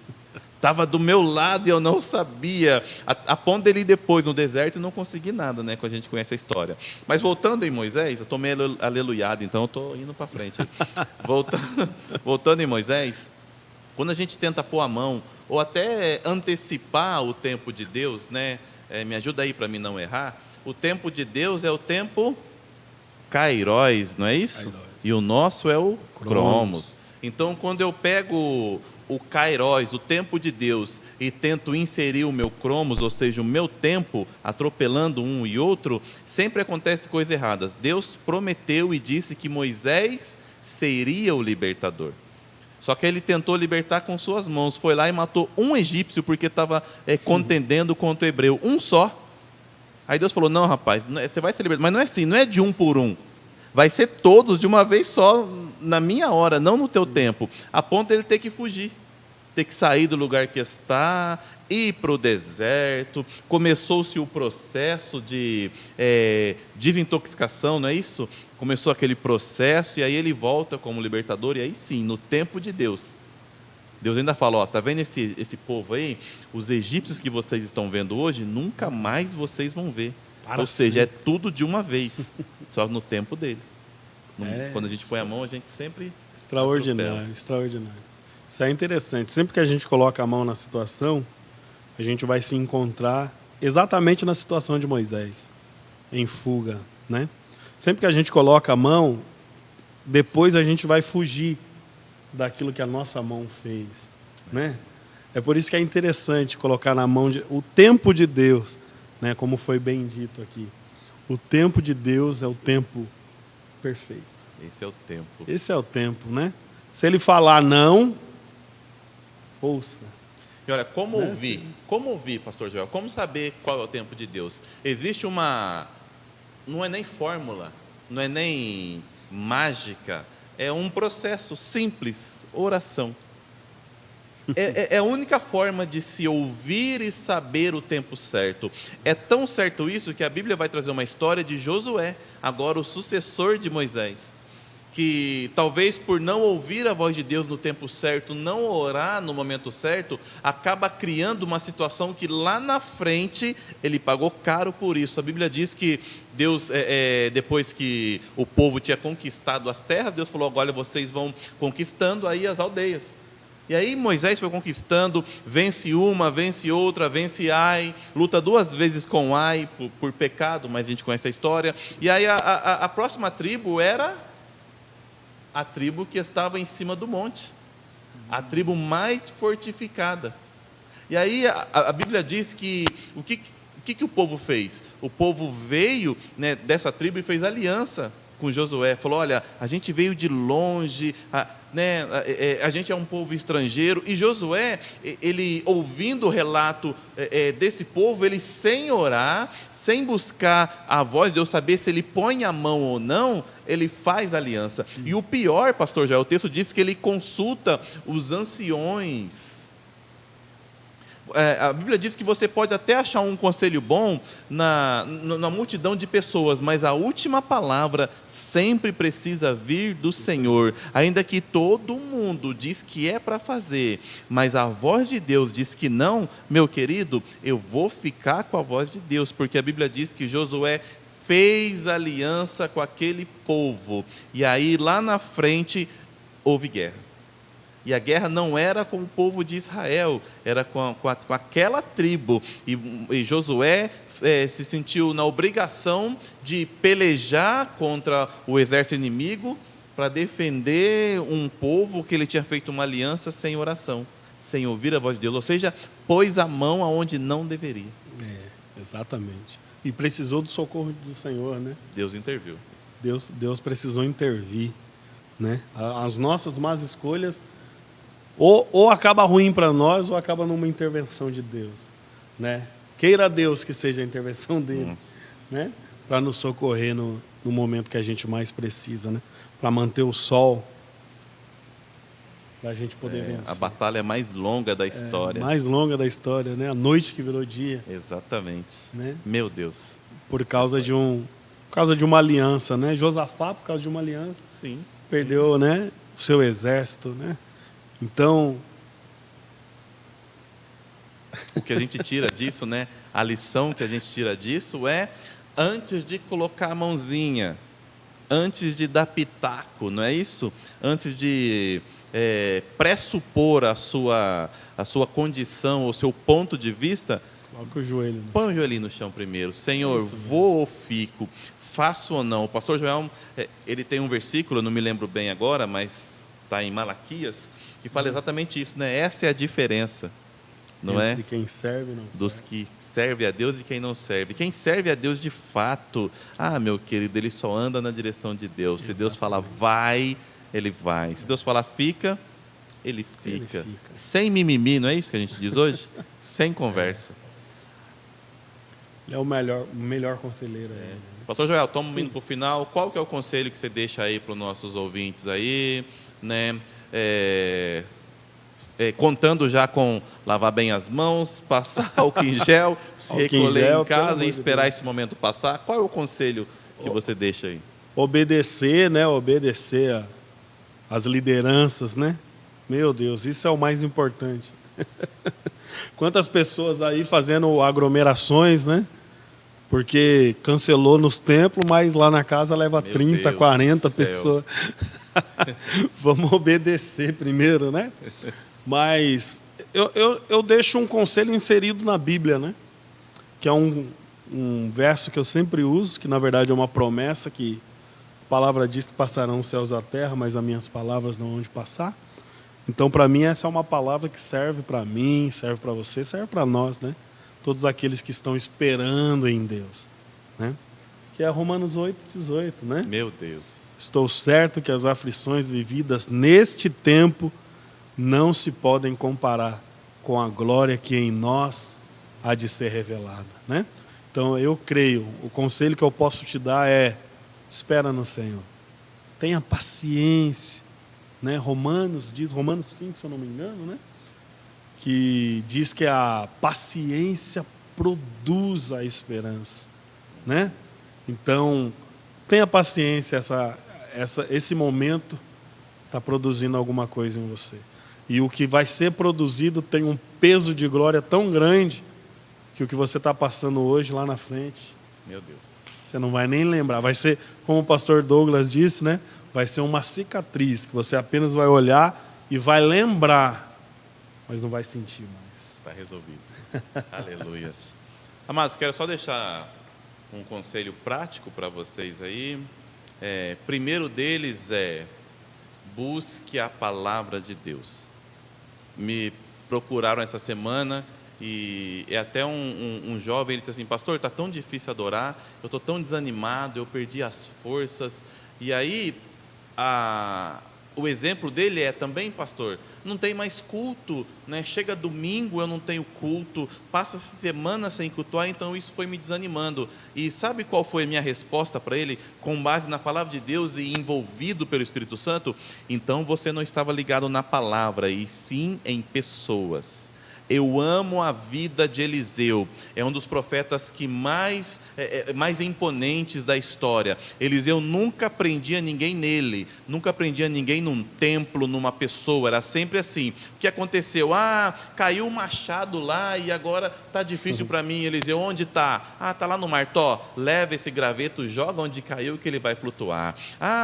B: Estava do meu lado e eu não sabia. A ponto dele ir depois no deserto e não conseguir nada, né? Quando a gente conhece a história. Mas voltando em Moisés, eu estou meio aleluiado, então eu estou indo para frente. Voltando em Moisés, quando a gente tenta pôr a mão, ou até antecipar o tempo de Deus, né? Me ajuda aí para mim não errar. O tempo de Deus é o tempo Kairos, não é isso? Kairos. E o nosso é o Cromos. Então, quando eu pego o Kairos, o tempo de Deus, e tento inserir o meu Cromos, ou seja, o meu tempo, atropelando um e outro, sempre acontece coisas erradas. Deus prometeu e disse que Moisés seria o libertador. Só que ele tentou libertar com suas mãos, foi lá e matou um egípcio, porque estava contendendo contra o hebreu, um só. Aí Deus falou: não, rapaz, você vai ser libertado, mas não é assim, não é de um por um. Vai ser todos de uma vez só, na minha hora, não no teu tempo. A ponto de ele ter que fugir, ter que sair do lugar que está, ir para o deserto. Começou-se o processo de desintoxicação, não é isso? Começou aquele processo, e aí ele volta como libertador, e aí sim, no tempo de Deus. Deus ainda fala: ó, tá vendo esse povo aí? Os egípcios que vocês estão vendo hoje, nunca mais vocês vão ver. Ou seja, é tudo de uma vez, só no tempo dele. Quando a gente põe a mão, a gente sempre...
A: Extraordinário. Isso é interessante. Sempre que a gente coloca a mão na situação, a gente vai se encontrar exatamente na situação de Moisés, em fuga, né? Sempre que a gente coloca a mão, depois a gente vai fugir daquilo que a nossa mão fez, né? É por isso que é interessante colocar na mão o tempo de Deus, né? Como foi bem dito aqui. O tempo de Deus é o tempo perfeito.
B: Esse é o tempo.
A: Esse é o tempo, né? Se ele falar não, ouça.
B: E olha, como ouvir? Como ouvir, pastor Joel? Como saber qual é o tempo de Deus? Existe uma... Não é nem fórmula, não é nem mágica, é um processo simples, oração. É a única forma de se ouvir e saber o tempo certo. É tão certo isso que a Bíblia vai trazer uma história de Josué, agora o sucessor de Moisés, que talvez por não ouvir a voz de Deus no tempo certo, não orar no momento certo, acaba criando uma situação que lá na frente ele pagou caro por isso. A Bíblia diz que Deus, depois que o povo tinha conquistado as terras, Deus falou: agora vocês vão conquistando aí as aldeias. E aí Moisés foi conquistando, vence uma, vence outra, vence Ai, luta 2 vezes com Ai por pecado, mas a gente conhece a história. E aí a próxima tribo era a tribo que estava em cima do monte, a tribo mais fortificada. E aí a Bíblia diz que o que o povo fez? O povo veio, né, dessa tribo e fez aliança com Josué. Falou: olha, a gente veio de longe, a gente é um povo estrangeiro. E Josué, ele ouvindo o relato desse povo, ele sem orar, sem buscar a voz de Deus, saber se ele põe a mão ou não, ele faz aliança. E o pior, pastor Joel, o texto diz que ele consulta os anciões. A Bíblia diz que você pode até achar um conselho bom na multidão de pessoas, mas a última palavra sempre precisa vir do Senhor. Ainda que todo mundo diz que é para fazer, mas a voz de Deus diz que não, meu querido, eu vou ficar com a voz de Deus, porque a Bíblia diz que Josué fez aliança com aquele povo, e aí lá na frente houve guerra. E a guerra não era com o povo de Israel, era com aquela tribo. E Josué se sentiu na obrigação de pelejar contra o exército inimigo para defender um povo que ele tinha feito uma aliança sem oração, sem ouvir a voz de Deus. Ou seja, pôs a mão aonde não deveria.
A: Exatamente. E precisou do socorro do Senhor, né?
B: Deus interviu.
A: Deus precisou intervir, né? As nossas más escolhas ou acaba ruim para nós, ou acaba numa intervenção de Deus, né? Queira Deus que seja a intervenção dele, né? Para nos socorrer no momento que a gente mais precisa, né? Para manter o sol, para a gente poder vencer.
B: A batalha mais longa da história.
A: Mais longa da história, né? A noite que virou dia.
B: Exatamente.
A: Né?
B: Meu Deus.
A: Por causa de uma aliança, né? Josafá, por causa de uma aliança,
B: sim,
A: perdeu, né? O seu exército, né? Então,
B: o que a gente tira disso, né? A lição que a gente tira disso é: antes de colocar a mãozinha, antes de dar pitaco, não é isso? Antes de pressupor a sua condição, o seu ponto de vista,
A: coloca o joelho. Né?
B: Põe o joelhinho no chão primeiro. Senhor, vou ou fico? Faço ou não? O pastor Joel, ele tem um versículo, eu não me lembro bem agora, mas está em Malaquias, que fala exatamente isso, né? Essa é a diferença, não é?
A: De quem serve e não serve.
B: Dos que servem a Deus e quem não serve. Quem serve a Deus de fato, meu querido, ele só anda na direção de Deus. Exatamente. Se Deus falar vai, ele vai. Se Deus falar fica, ele fica. Sem mimimi, não é isso que a gente diz hoje? Sem conversa.
A: Ele é o melhor conselheiro. Aí.
B: Pastor Joel, estamos indo para o final. Qual que é o conselho que você deixa aí para os nossos ouvintes aí, né? Contando já com lavar bem as mãos, passar álcool em gel, se recolher em casa e esperar esse momento passar. Qual é o conselho que você deixa aí?
A: Obedecer, né? Obedecer às lideranças, né? Meu Deus, isso é o mais importante. Quantas pessoas aí fazendo aglomerações, né? Porque cancelou nos templos, mas lá na casa leva 30, 40 pessoas. Vamos obedecer primeiro, né? Mas eu deixo um conselho inserido na Bíblia, né? Que é um verso que eu sempre uso, que na verdade é uma promessa que a palavra diz que passarão os céus e a terra, mas as minhas palavras não hão de passar. Então, para mim, essa é uma palavra que serve para mim, serve para você, serve para nós, né? Todos aqueles que estão esperando em Deus, né? Que é Romanos 8,18, né?
B: Meu Deus.
A: Estou certo que as aflições vividas neste tempo não se podem comparar com a glória que em nós há de ser revelada, né? Então, eu creio, o conselho que eu posso te dar é: espera no Senhor, tenha paciência, né? Romanos 5, se eu não me engano, né? Que diz que a paciência produz a esperança, né? Então, tenha paciência, esse momento está produzindo alguma coisa em você. E o que vai ser produzido tem um peso de glória tão grande que o que você está passando hoje lá na frente,
B: Meu Deus.
A: você não vai nem lembrar. Vai ser, como o pastor Douglas disse, né? Vai ser uma cicatriz que você apenas vai olhar e vai lembrar, mas não vai sentir mais.
B: Está resolvido. Aleluias. Amados, quero só deixar um conselho prático para vocês aí. Primeiro deles é: busque a palavra de Deus. Me procuraram essa semana e até um jovem, ele disse assim: pastor, está tão difícil adorar, eu estou tão desanimado, eu perdi as forças. E aí, o exemplo dele é também: pastor, não tem mais culto, né? Chega domingo, eu não tenho culto, passa semana sem cultuar, então isso foi me desanimando. E sabe qual foi a minha resposta para ele, com base na palavra de Deus e envolvido pelo Espírito Santo? Então você não estava ligado na palavra, e sim em pessoas. Eu amo a vida de Eliseu, é um dos profetas que mais imponentes da história. Eliseu nunca prendia ninguém nele, nunca prendia ninguém num templo, numa pessoa, era sempre assim. O que aconteceu? Caiu um machado lá e agora está difícil para mim. Eliseu, onde está? Está lá no Martó. Leva esse graveto, joga onde caiu que ele vai flutuar.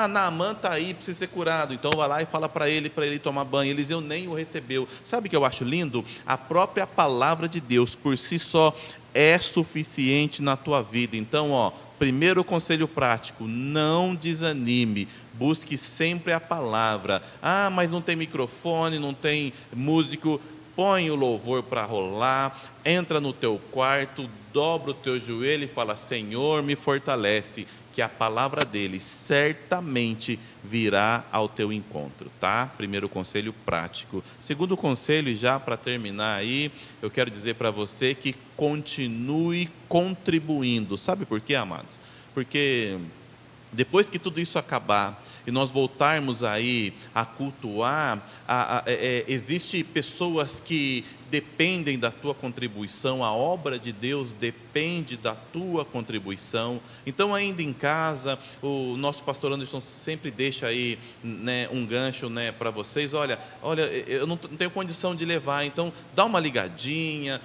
B: Naamã está aí, precisa ser curado. Então vai lá e fala para ele tomar banho. Eliseu nem o recebeu. Sabe o que eu acho lindo? A própria palavra de Deus por si só é suficiente na tua vida. Então, primeiro conselho prático: não desanime, busque sempre a palavra. Mas não tem microfone, não tem músico. Põe o louvor para rolar, entra no teu quarto, dobra o teu joelho e fala: Senhor, me fortalece, que a palavra dele certamente virá ao teu encontro, tá? Primeiro conselho prático. Segundo conselho, já para terminar aí, eu quero dizer para você que continue contribuindo. Sabe por quê, amados? Porque depois que tudo isso acabar e nós voltarmos aí a cultuar, existe pessoas que dependem da tua contribuição, a obra de Deus depende da tua contribuição. Então, ainda em casa, o nosso pastor Anderson sempre deixa aí, né, um gancho, né, para vocês. Olha, eu não tenho condição de levar, então dá uma ligadinha,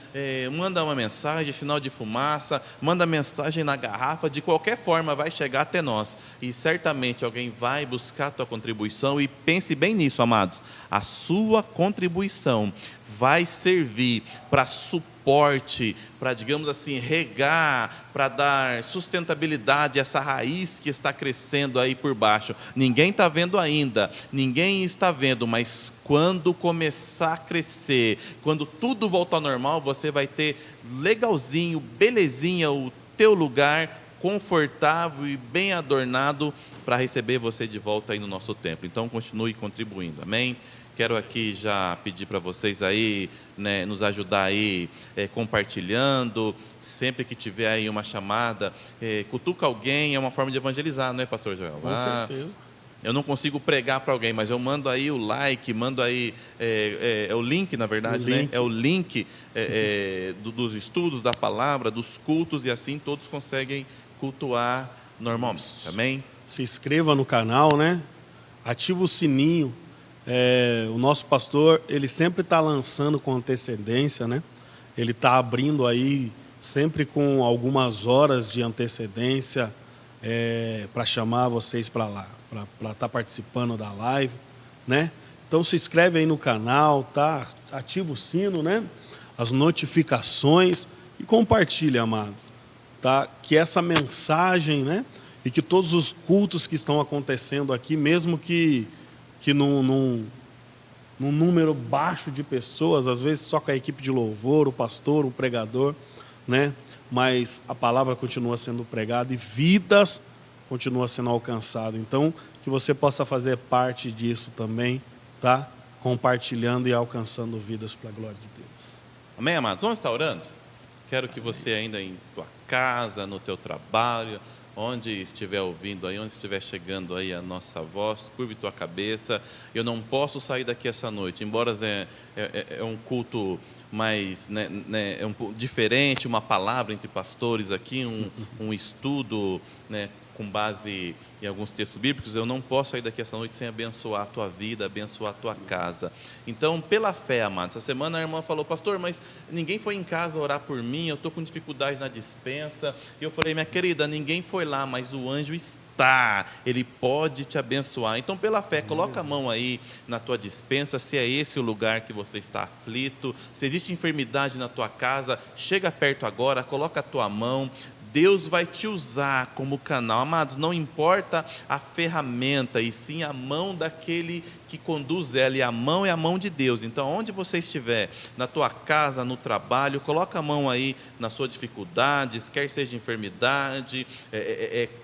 B: manda uma mensagem, sinal de fumaça, manda mensagem na garrafa, de qualquer forma vai chegar até nós, e certamente alguém vai buscar a tua contribuição. E pense bem nisso, amados, a sua contribuição vai servir para suporte, para, digamos assim, regar, para dar sustentabilidade a essa raiz que está crescendo aí por baixo. Ninguém está vendo ainda, ninguém está vendo, mas quando começar a crescer, quando tudo voltar ao normal, você vai ter legalzinho, belezinha, o teu lugar confortável e bem adornado para receber você de volta aí no nosso templo. Então, continue contribuindo, amém? Quero aqui já pedir para vocês aí, né, nos ajudar aí, compartilhando, sempre que tiver aí uma chamada, cutuca alguém, é uma forma de evangelizar, não é, pastor Joel?
A: Com certeza.
B: Eu não consigo pregar para alguém, mas eu mando aí o like, mando aí, o link, na verdade, né? É o link dos estudos, da palavra, dos cultos, e assim todos conseguem cultuar normalmente, amém?
A: Se inscreva no canal, né? Ativa o sininho. O nosso pastor, ele sempre está lançando com antecedência, né? Ele está abrindo aí sempre com algumas horas de antecedência para chamar vocês para lá, para estar participando da live, né? Então se inscreve aí no canal, tá? Ativa o sino, né? As notificações e compartilha, amados, tá? Que essa mensagem, né? E que todos os cultos que estão acontecendo aqui, mesmo que num número baixo de pessoas, às vezes só com a equipe de louvor, o pastor, o pregador, né? Mas a palavra continua sendo pregada e vidas continuam sendo alcançadas. Então, que você possa fazer parte disso também, tá? Compartilhando e alcançando vidas para a glória de Deus.
B: Amém, amados? Vamos estar orando? Quero que você ainda em tua casa, no teu trabalho, onde estiver ouvindo aí, onde estiver chegando aí a nossa voz, curve tua cabeça. Eu não posso sair daqui essa noite, embora é um culto mais é diferente, uma palavra entre pastores aqui, um estudo, né, com base em alguns textos bíblicos. Eu não posso sair daqui essa noite sem abençoar a tua vida, abençoar a tua casa. Então, pela fé, amados, essa semana a irmã falou: pastor, mas ninguém foi em casa orar por mim, eu estou com dificuldade na despensa. E eu falei: minha querida, ninguém foi lá, mas o anjo está, ele pode te abençoar. Então, pela fé, coloca a mão aí na tua despensa, se é esse o lugar que você está aflito, se existe enfermidade na tua casa, chega perto agora, coloca a tua mão. Deus vai te usar como canal. Amados, não importa a ferramenta, e sim a mão daquele que conduz ela, e a mão é a mão de Deus. Então, onde você estiver, na tua casa, no trabalho, coloca a mão aí nas suas dificuldades, quer seja enfermidade,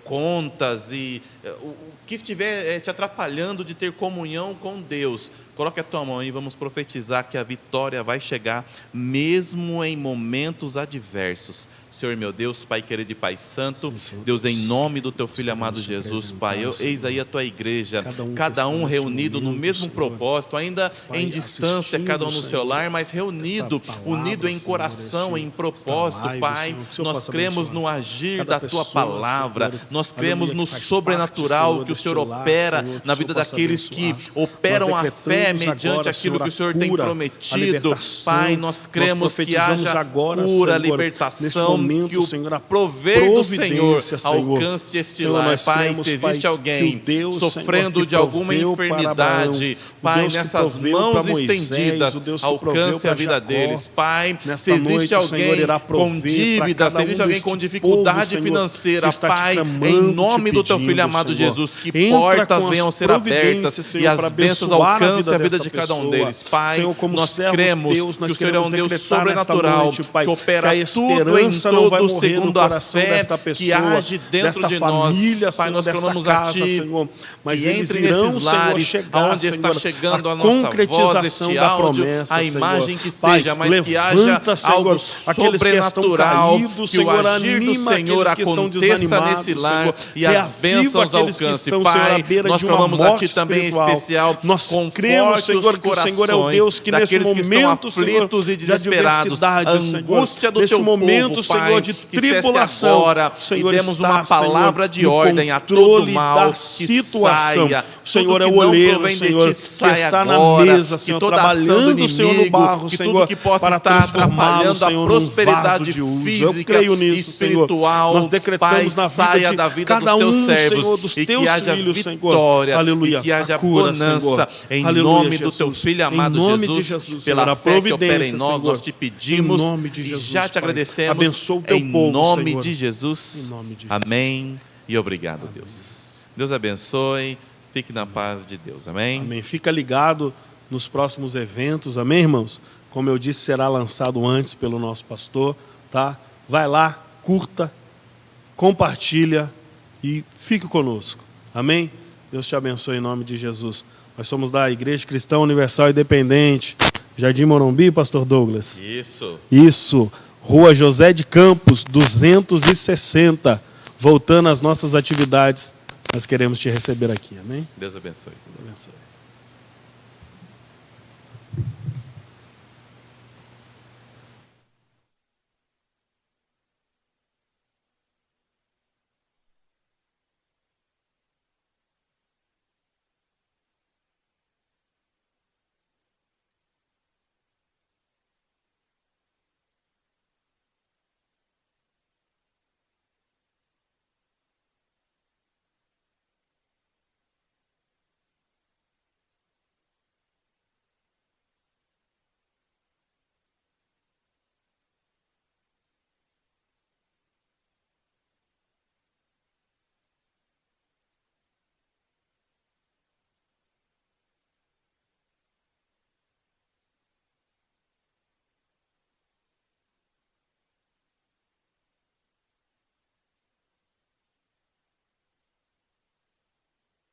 B: contas, e o que estiver te atrapalhando de ter comunhão com Deus. Coloque a tua mão aí e vamos profetizar que a vitória vai chegar, mesmo em momentos adversos. Senhor meu Deus, Pai querido e Pai santo, Deus, em nome do teu Filho amado Jesus, Pai, eis aí a tua igreja, cada um reunido no mesmo propósito, ainda em distância, cada um no seu lar, mas reunido, unido em coração, em propósito, Pai. Nós cremos no agir da tua palavra, nós cremos no sobrenatural que o Senhor opera na vida daqueles que operam a fé mediante aquilo que o Senhor tem prometido. Pai, nós cremos que haja cura, libertação, que o prover do Senhor alcance este lar. Pai, se existe alguém sofrendo de alguma enfermidade, Pai, nessas mãos estendidas, alcance a vida deles. Pai, se existe alguém com dívida, se existe alguém com dificuldade financeira, Pai, em nome do teu Filho amado Jesus, que portas venham ser abertas e as bênçãos alcancem a vida de cada um deles. Pai, nós cremos que o Senhor é um Deus sobrenatural, que opera tudo em todo segundo a fé que age dentro de nós. Pai, nós clamamos a Ti, mas entre nesses lares, aonde está chegando a nossa voz, este áudio, a imagem que seja, mas que haja algo sobrenatural, que o agir do Senhor aconteça nesse lar e as bênçãos alcance. Pai, nós clamamos a Ti também em especial, conforte os corações daqueles que estão aflitos e desesperados, a angústia do Teu povo, Pai, que cesse agora e demos uma palavra de ordem a todo mal, que saia,
A: o Senhor é o oleiro, Senhor, que está na mesa, Senhor, trabalhando, Senhor, no barro,
B: que
A: Senhor,
B: tudo que possa estar atrapalhando a prosperidade física e espiritual,
A: nós decretamos na
B: saia da vida dos teus servos, e que haja vitória, e que haja bonança, em nome do teu Filho amado Jesus, pela fé que opera em nós, nós te pedimos e já te agradecemos, em nome de Jesus. Amém e obrigado, Deus. Deus abençoe, fique na paz de Deus, amém?
A: Amém. Fica ligado nos próximos eventos, amém, irmãos? Como eu disse, será lançado antes pelo nosso pastor, tá? Vai lá, curta, compartilha e fique conosco, amém? Deus te abençoe em nome de Jesus. Nós somos da Igreja Cristã Universal Independente, Jardim Morumbi, pastor Douglas. Isso. Rua José de Campos, 260. Voltando às nossas atividades, nós queremos te receber aqui, amém?
B: Deus abençoe.
A: Deus abençoe.